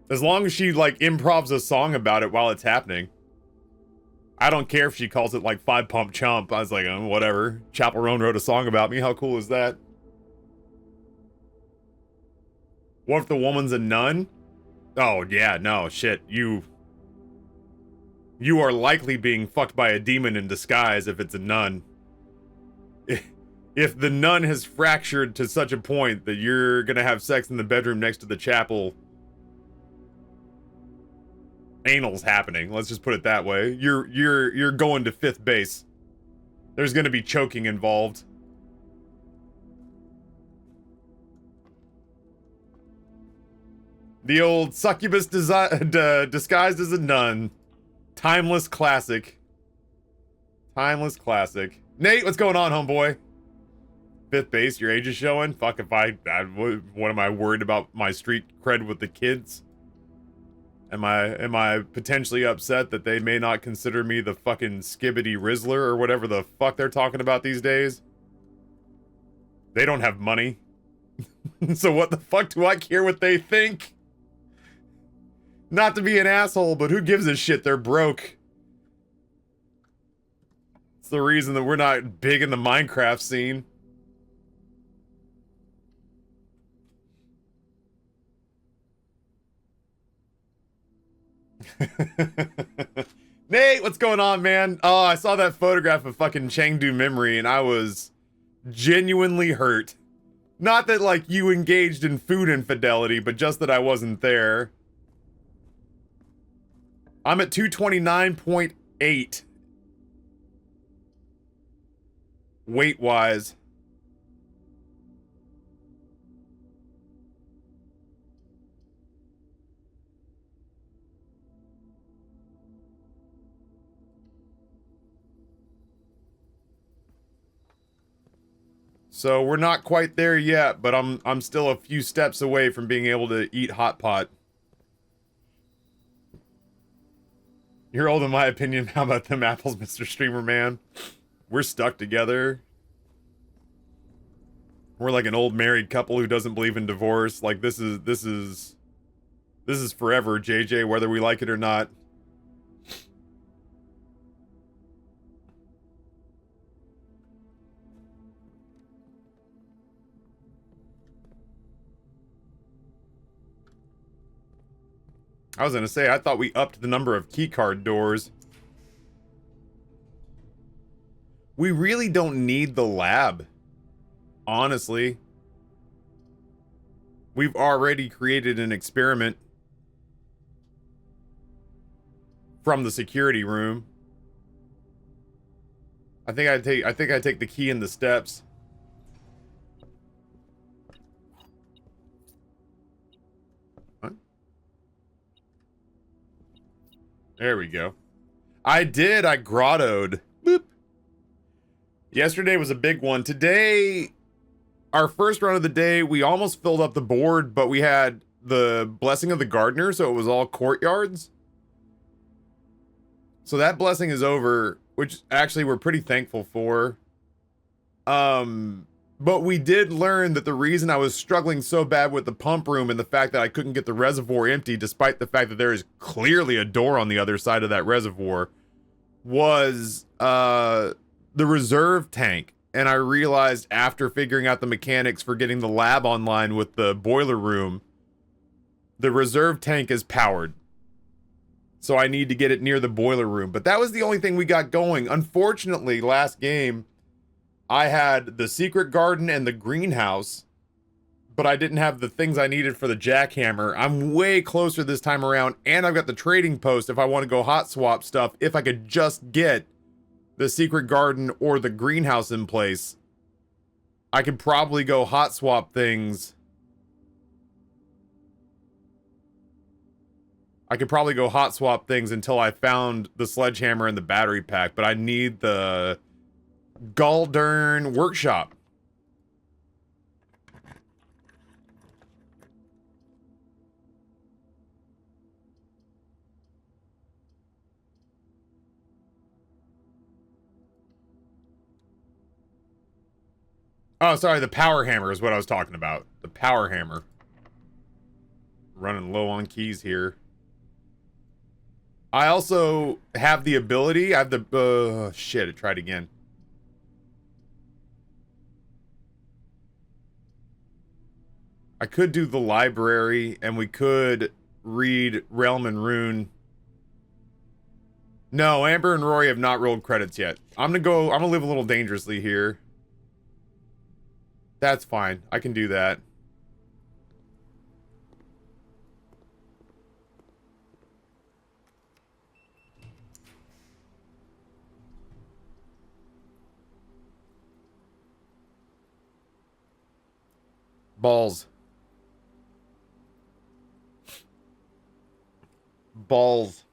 As long as she, like, improvs a song about it while it's happening. I don't care if she calls it, like, 5 Pump Chump. I was like, whatever. Chaperone wrote a song about me. How cool is that? What if the woman's a nun? Oh, yeah, no, shit. You are likely being fucked by a demon in disguise if it's a nun. If the nun has fractured to such a point that you're gonna have sex in the bedroom next to the chapel, anal's happening. Let's just put it that way. You're going to 5th base. There's gonna be choking involved. The old succubus disguised as a nun. Timeless classic. Timeless classic. Nate, what's going on, homeboy? 5th base, your age is showing? Fuck, if what am I worried about my street cred with the kids? Am I potentially upset that they may not consider me the fucking skibbity Rizzler or whatever the fuck they're talking about these days? They don't have money. So what the fuck do I care what they think? Not to be an asshole, but who gives a shit? They're broke. It's the reason that we're not big in the Minecraft scene. Nate, what's going on, man? Oh, I saw that photograph of fucking Chengdu Memory and I was genuinely hurt. Not that, like, you engaged in food infidelity, but just that I wasn't there. I'm at 229.8. Weight-wise. So we're not quite there yet, but I'm still a few steps away from being able to eat hot pot. You're old in my opinion. How about them apples, Mr. Streamer Man? We're stuck together. We're like an old married couple who doesn't believe in divorce. Like this is forever, JJ, whether we like it or not. I was gonna say, I thought we upped the number of keycard doors. We really don't need the lab. Honestly. We've already created an experiment from the security room. I think I take the key in the steps. There we go. I grottoed. Boop. Yesterday was a big one. Today, our first run of the day, we almost filled up the board, but we had the blessing of the gardener, so it was all courtyards. So that blessing is over, which actually we're pretty thankful for. But we did learn that the reason I was struggling so bad with the pump room and the fact that I couldn't get the reservoir empty, despite the fact that there is clearly a door on the other side of that reservoir, was the reserve tank. And I realized after figuring out the mechanics for getting the lab online with the boiler room, the reserve tank is powered. So I need to get it near the boiler room. But that was the only thing we got going. Unfortunately, last game, I had the secret garden and the greenhouse, but I didn't have the things I needed for the jackhammer. I'm way closer this time around, and I've got the trading post if I want to go hot swap stuff, if I could just get the secret garden or the greenhouse in place. I could probably go hot swap things. I could probably go hot swap things until I found the sledgehammer and the battery pack, but I need the Galdern workshop. Oh, sorry, the power hammer is what I was talking about. The power hammer. Running low on keys here. I also have the ability, I have the, shit, it tried again. I could do the library, and we could read Realm and Rune. No, Amber and Rory have not rolled credits yet. I'm gonna live a little dangerously here. That's fine. I can do that. Balls. Balls.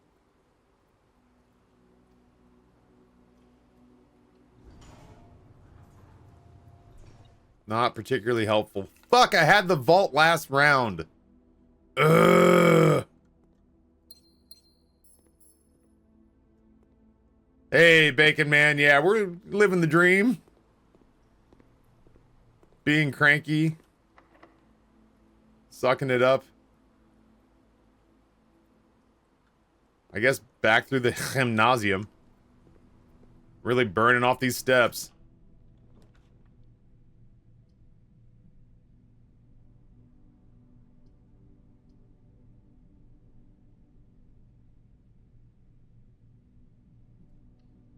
Not particularly helpful. Fuck, I had the vault last round. Ugh. Hey, Bacon Man. Yeah, we're living the dream. Being cranky. Sucking it up. I guess back through the gymnasium. Really burning off these steps.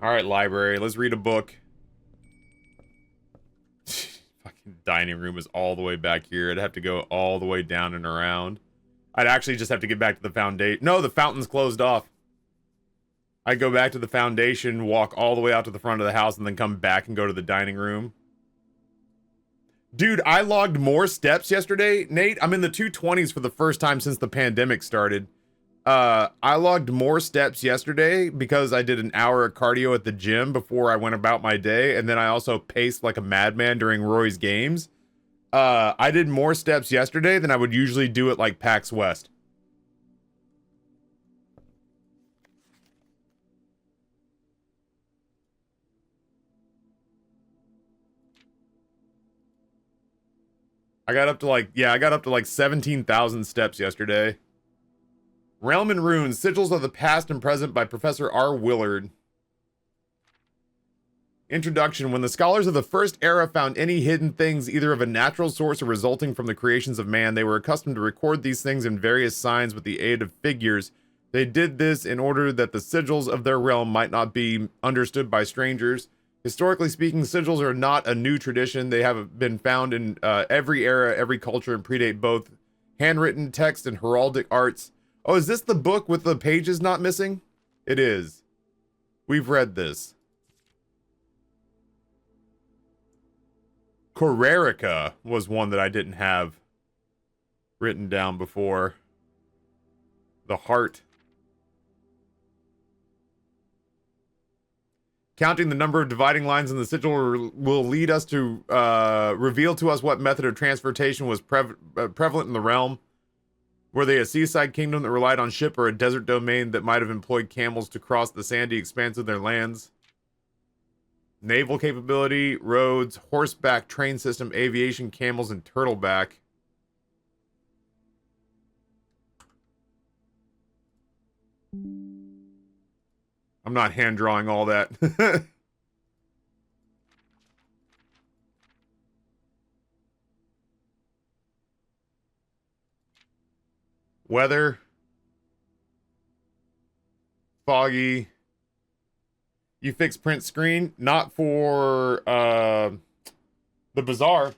Alright, library. Let's read a book. Fucking dining room is all the way back here. I'd have to go all the way down and around. I'd actually just have to get back to the foundation. No, the fountain's closed off. I'd go back to the foundation, walk all the way out to the front of the house, and then come back and go to the dining room. Dude, I logged more steps yesterday. Nate, I'm in the 220s for the first time since the pandemic started. I logged more steps yesterday because I did an hour of cardio at the gym before I went about my day, and then I also paced like a madman during Roy's games. I did more steps yesterday than I would usually do at like PAX West. I got up to like 17,000 steps yesterday. Realm and Runes, Sigils of the Past and Present by Professor R. Willard. Introduction. When the scholars of the First Era found any hidden things, either of a natural source or resulting from the creations of man, they were accustomed to record these things in various signs with the aid of figures. They did this in order that the sigils of their realm might not be understood by strangers. Historically speaking, sigils are not a new tradition. They have been found in every era, every culture, and predate both handwritten text and heraldic arts. Oh, is this the book with the pages not missing? It is. We've read this. Corerica was one that I didn't have written down before. The Heart. Counting the number of dividing lines in the sigil will lead us to reveal to us what method of transportation was prevalent in the realm. Were they a seaside kingdom that relied on ship or a desert domain that might have employed camels to cross the sandy expanse of their lands? Naval capability, roads, horseback train system, aviation, camels, and turtleback. I'm not hand drawing all that. Weather. Foggy. You fix print screen, not for the Bazaar,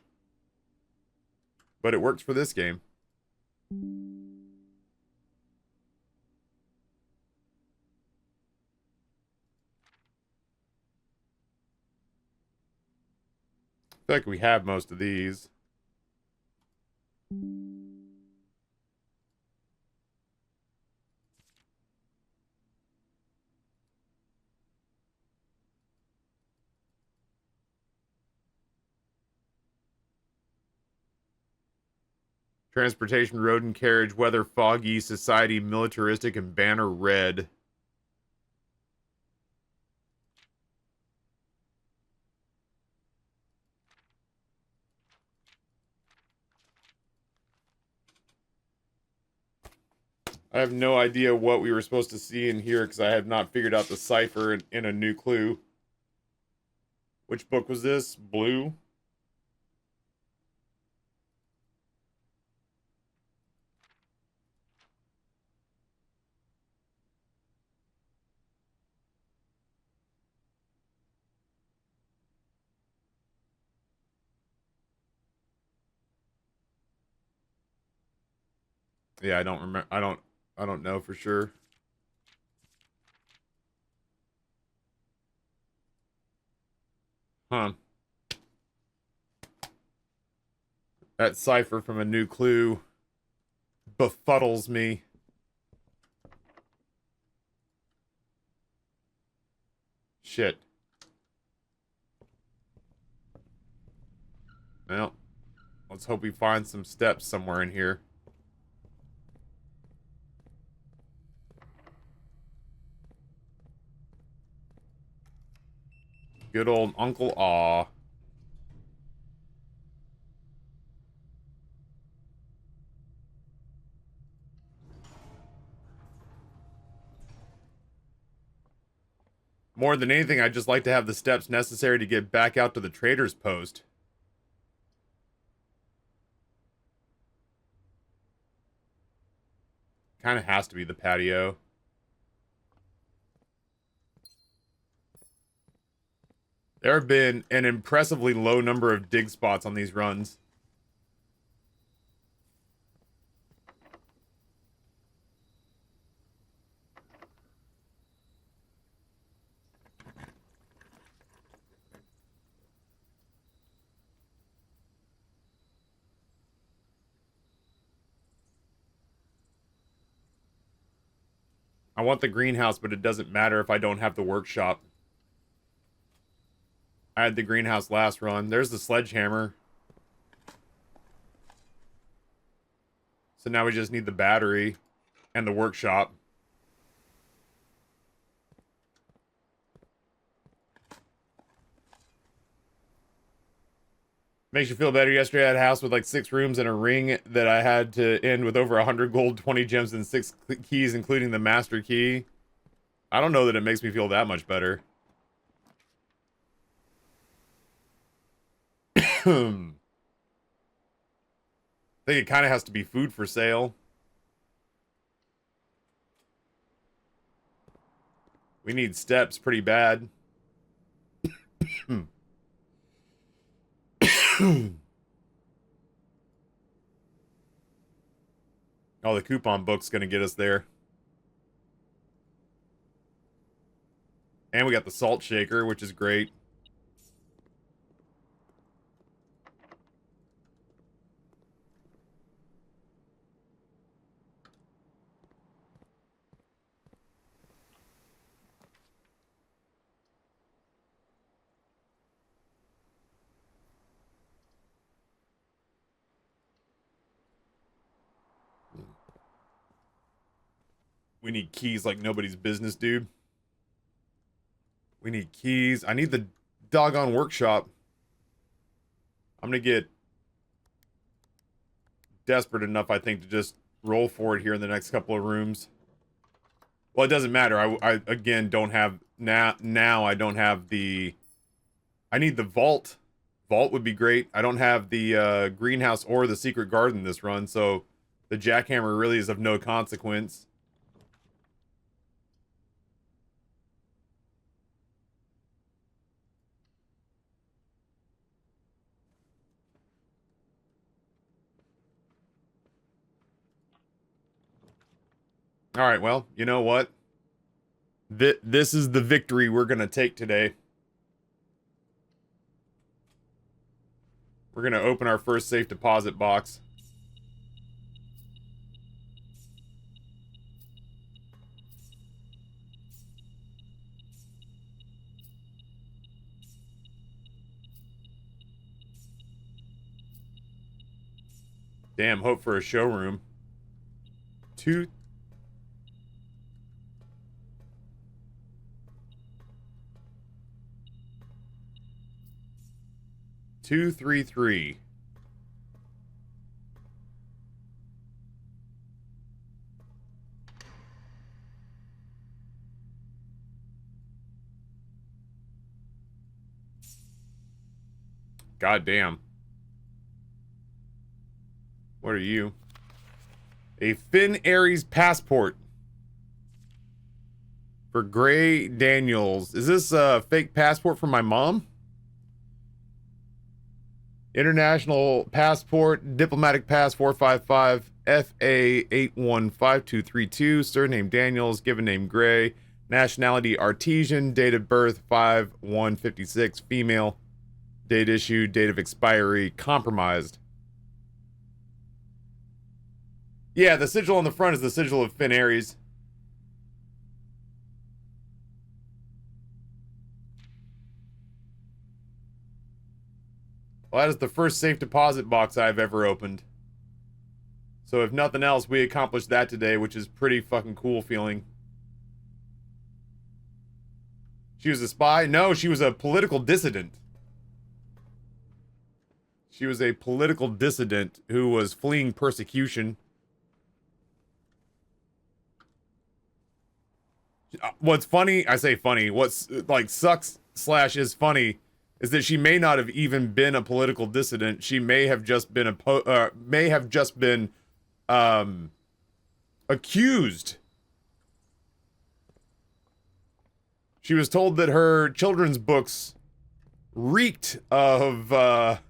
but it works for this game. I feel like we have most of these. Transportation, road and carriage, weather, foggy, society, militaristic, and banner red. I have no idea what we were supposed to see in here because I have not figured out the cipher in a new clue. Which book was this? Blue? Yeah, I don't remember. I don't know for sure. Huh. That cipher from a new clue befuddles me. Shit. Well, let's hope we find some steps somewhere in here. Good old Uncle Aw. More than anything, I'd just like to have the steps necessary to get back out to the trader's post. Kind of has to be the patio. There have been an impressively low number of dig spots on these runs. I want the greenhouse, but it doesn't matter if I don't have the workshop. I had the greenhouse last run. There's the sledgehammer. So now we just need the battery and the workshop. Makes you feel better. Yesterday I had a house with like 6 rooms and a ring that I had to end with over 100 gold, 20 gems, and 6 keys, including the master key. I don't know that it makes me feel that much better. I think it kind of has to be food for sale. We need steps pretty bad. Oh, the coupon book's gonna get us there. And we got the salt shaker, which is great. We need keys like nobody's business, dude. We need keys. I need the doggone workshop. I'm gonna get desperate enough, I think, to just roll for it here in the next couple of rooms. Well, it doesn't matter. I again don't have now I don't have the I need the vault. Vault would be great. I don't have the greenhouse or the secret garden this run, so the jackhammer really is of no consequence. All right, well, you know what? This is the victory we're going to take today. We're going to open our first safe deposit box. Damn, hope for a showroom. 2 2 3 3. Goddamn. What are you? A Finn Aries passport. For Gray Daniels. Is this a fake passport from my mom? International passport, diplomatic pass 455, FA 815232, surname Daniels, given name Gray, nationality Artesian, date of birth 5/156, female, date issued, date of expiry, compromised. Yeah, the sigil on the front is the sigil of Finn Aries. Well, that is the first safe deposit box I've ever opened. So if nothing else, we accomplished that today, which is pretty fucking cool feeling. She was a spy? No, she was a political dissident. She was a political dissident who was fleeing persecution. What's funny, I say funny, what's like sucks / is funny is that she may not have even been a political dissident. She may have just been accused. She was told that her children's books reeked of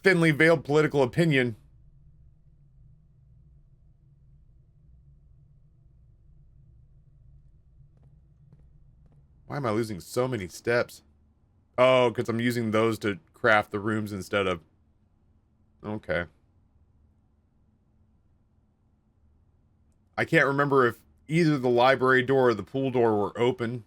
thinly veiled political opinion. Why am I losing so many steps? Oh, because I'm using those to craft the rooms instead of... Okay. I can't remember if either the library door or the pool door were open.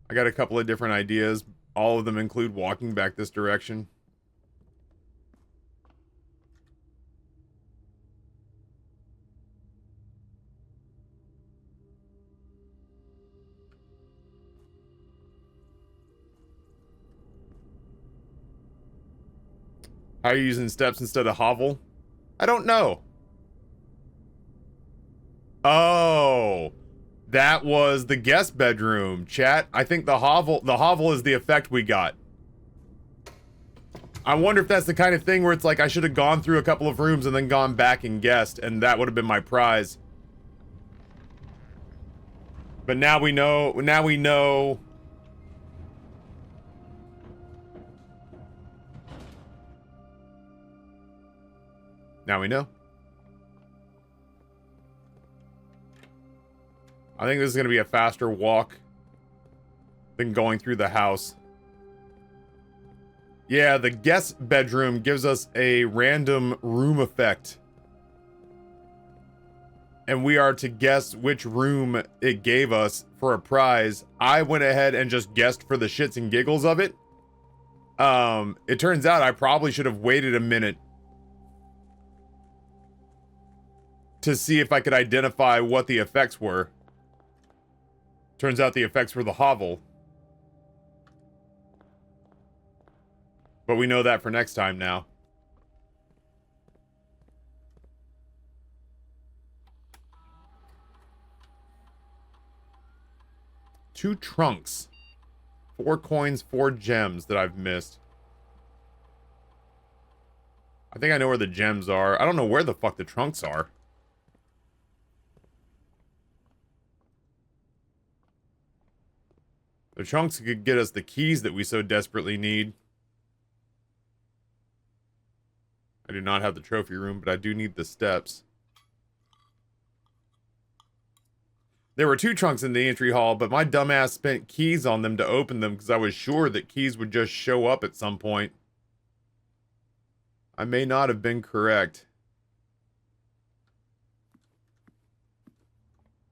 I got a couple of different ideas. All of them include walking back this direction. How are you using steps instead of hovel? I don't know. Oh, that was the guest bedroom, chat. I think the hovel is the effect we got. I wonder if that's the kind of thing where it's like I should have gone through a couple of rooms and then gone back and guessed, and that would have been my prize. But now we know, Now we know I think this is going to be a faster walk than going through the house. Yeah, the guest bedroom gives us a random room effect. And we are to guess which room it gave us for a prize. I went ahead and just guessed for the shits and giggles of it. It turns out I probably should have waited a minute to see if I could identify what the effects were. Turns out the effects were the hovel. But we know that for next time now. Two trunks. 4 coins, 4 gems that I've missed. I think I know where the gems are. I don't know where the fuck the trunks are. The trunks could get us the keys that we so desperately need. I do not have the trophy room, but I do need the steps. There were 2 trunks in the entry hall, but my dumbass spent keys on them to open them because I was sure that keys would just show up at some point. I may not have been correct.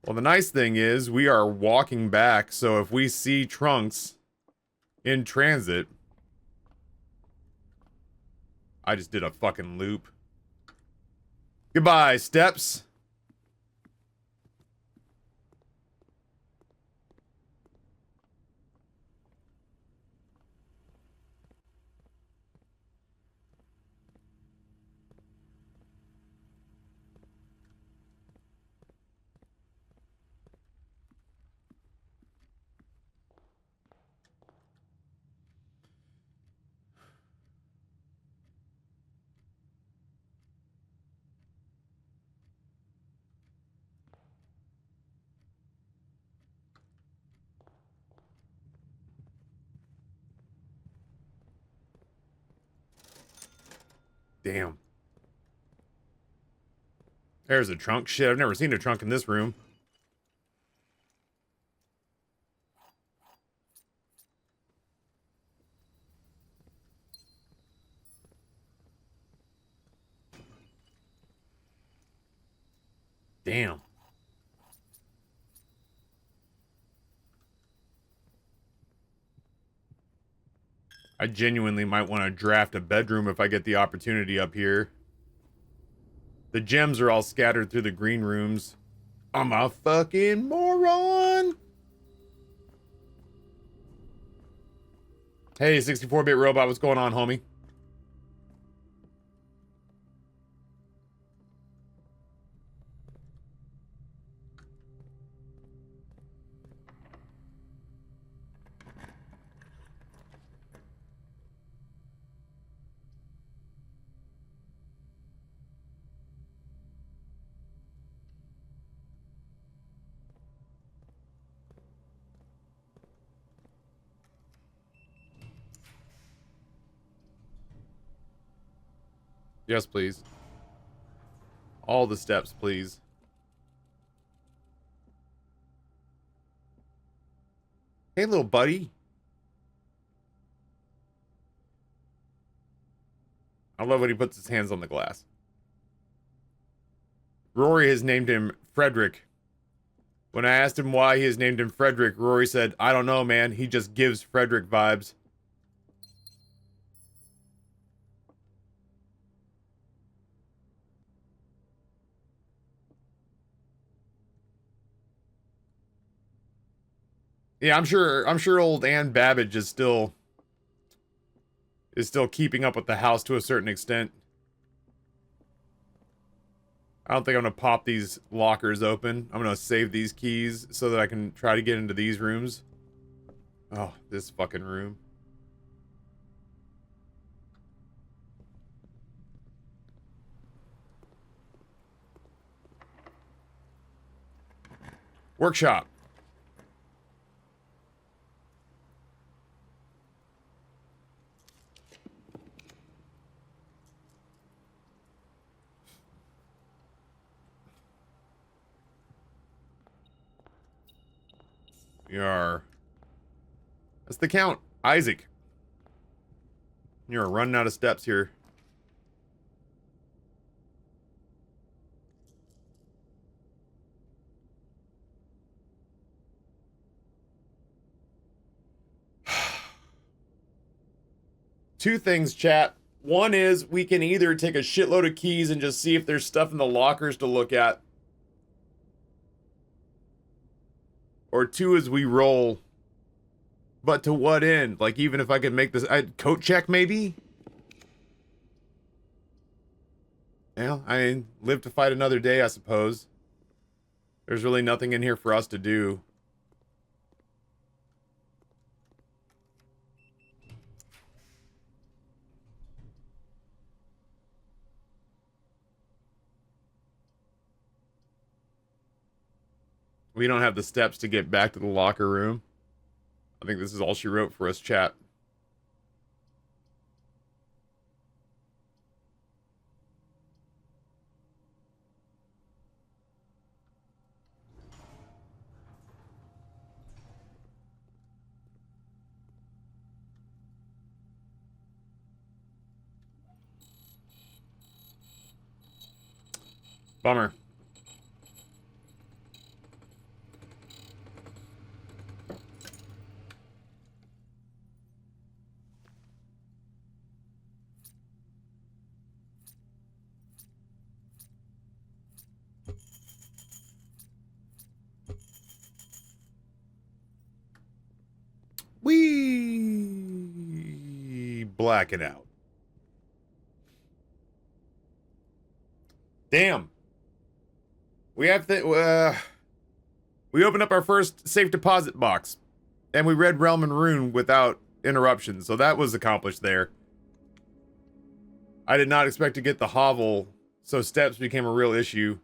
Well, the nice thing is we are walking back, so if we see trunks in transit... I just did a fucking loop. Goodbye, steps. Damn. There's a trunk. Shit, I've never seen a trunk in this room. Damn. I genuinely might want to draft a bedroom if I get the opportunity up here. The gems are all scattered through the green rooms. I'm a fucking moron. Hey, 64-bit robot, what's going on, homie? Yes, please. All the steps, please. Hey, little buddy. I love when he puts his hands on the glass. Rory has named him Frederick. When I asked him why he has named him Frederick, Rory said, I don't know, man. He just gives Frederick vibes. Yeah, I'm sure old Ann Babbage is still keeping up with the house to a certain extent. I don't think I'm gonna pop these lockers open. I'm gonna save these keys so that I can try to get into these rooms. Oh, this fucking room. Workshop. We are... That's the count. Isaac. You're running out of steps here. Two things, chat. One is we can either take a shitload of keys and just see if there's stuff in the lockers to look at. Or two is we roll. But to what end? Like, even if I could make this... coat check, maybe? Yeah, I mean, live to fight another day, I suppose. There's really nothing in here for us to do. We don't have the steps to get back to the locker room. I think this is all she wrote for us, chat. Bummer. We black it out. Damn. We have the we opened up our first safe deposit box, and we read Realm and Rune without interruption, so that was accomplished there. I did not expect to get the hovel, so steps became a real issue.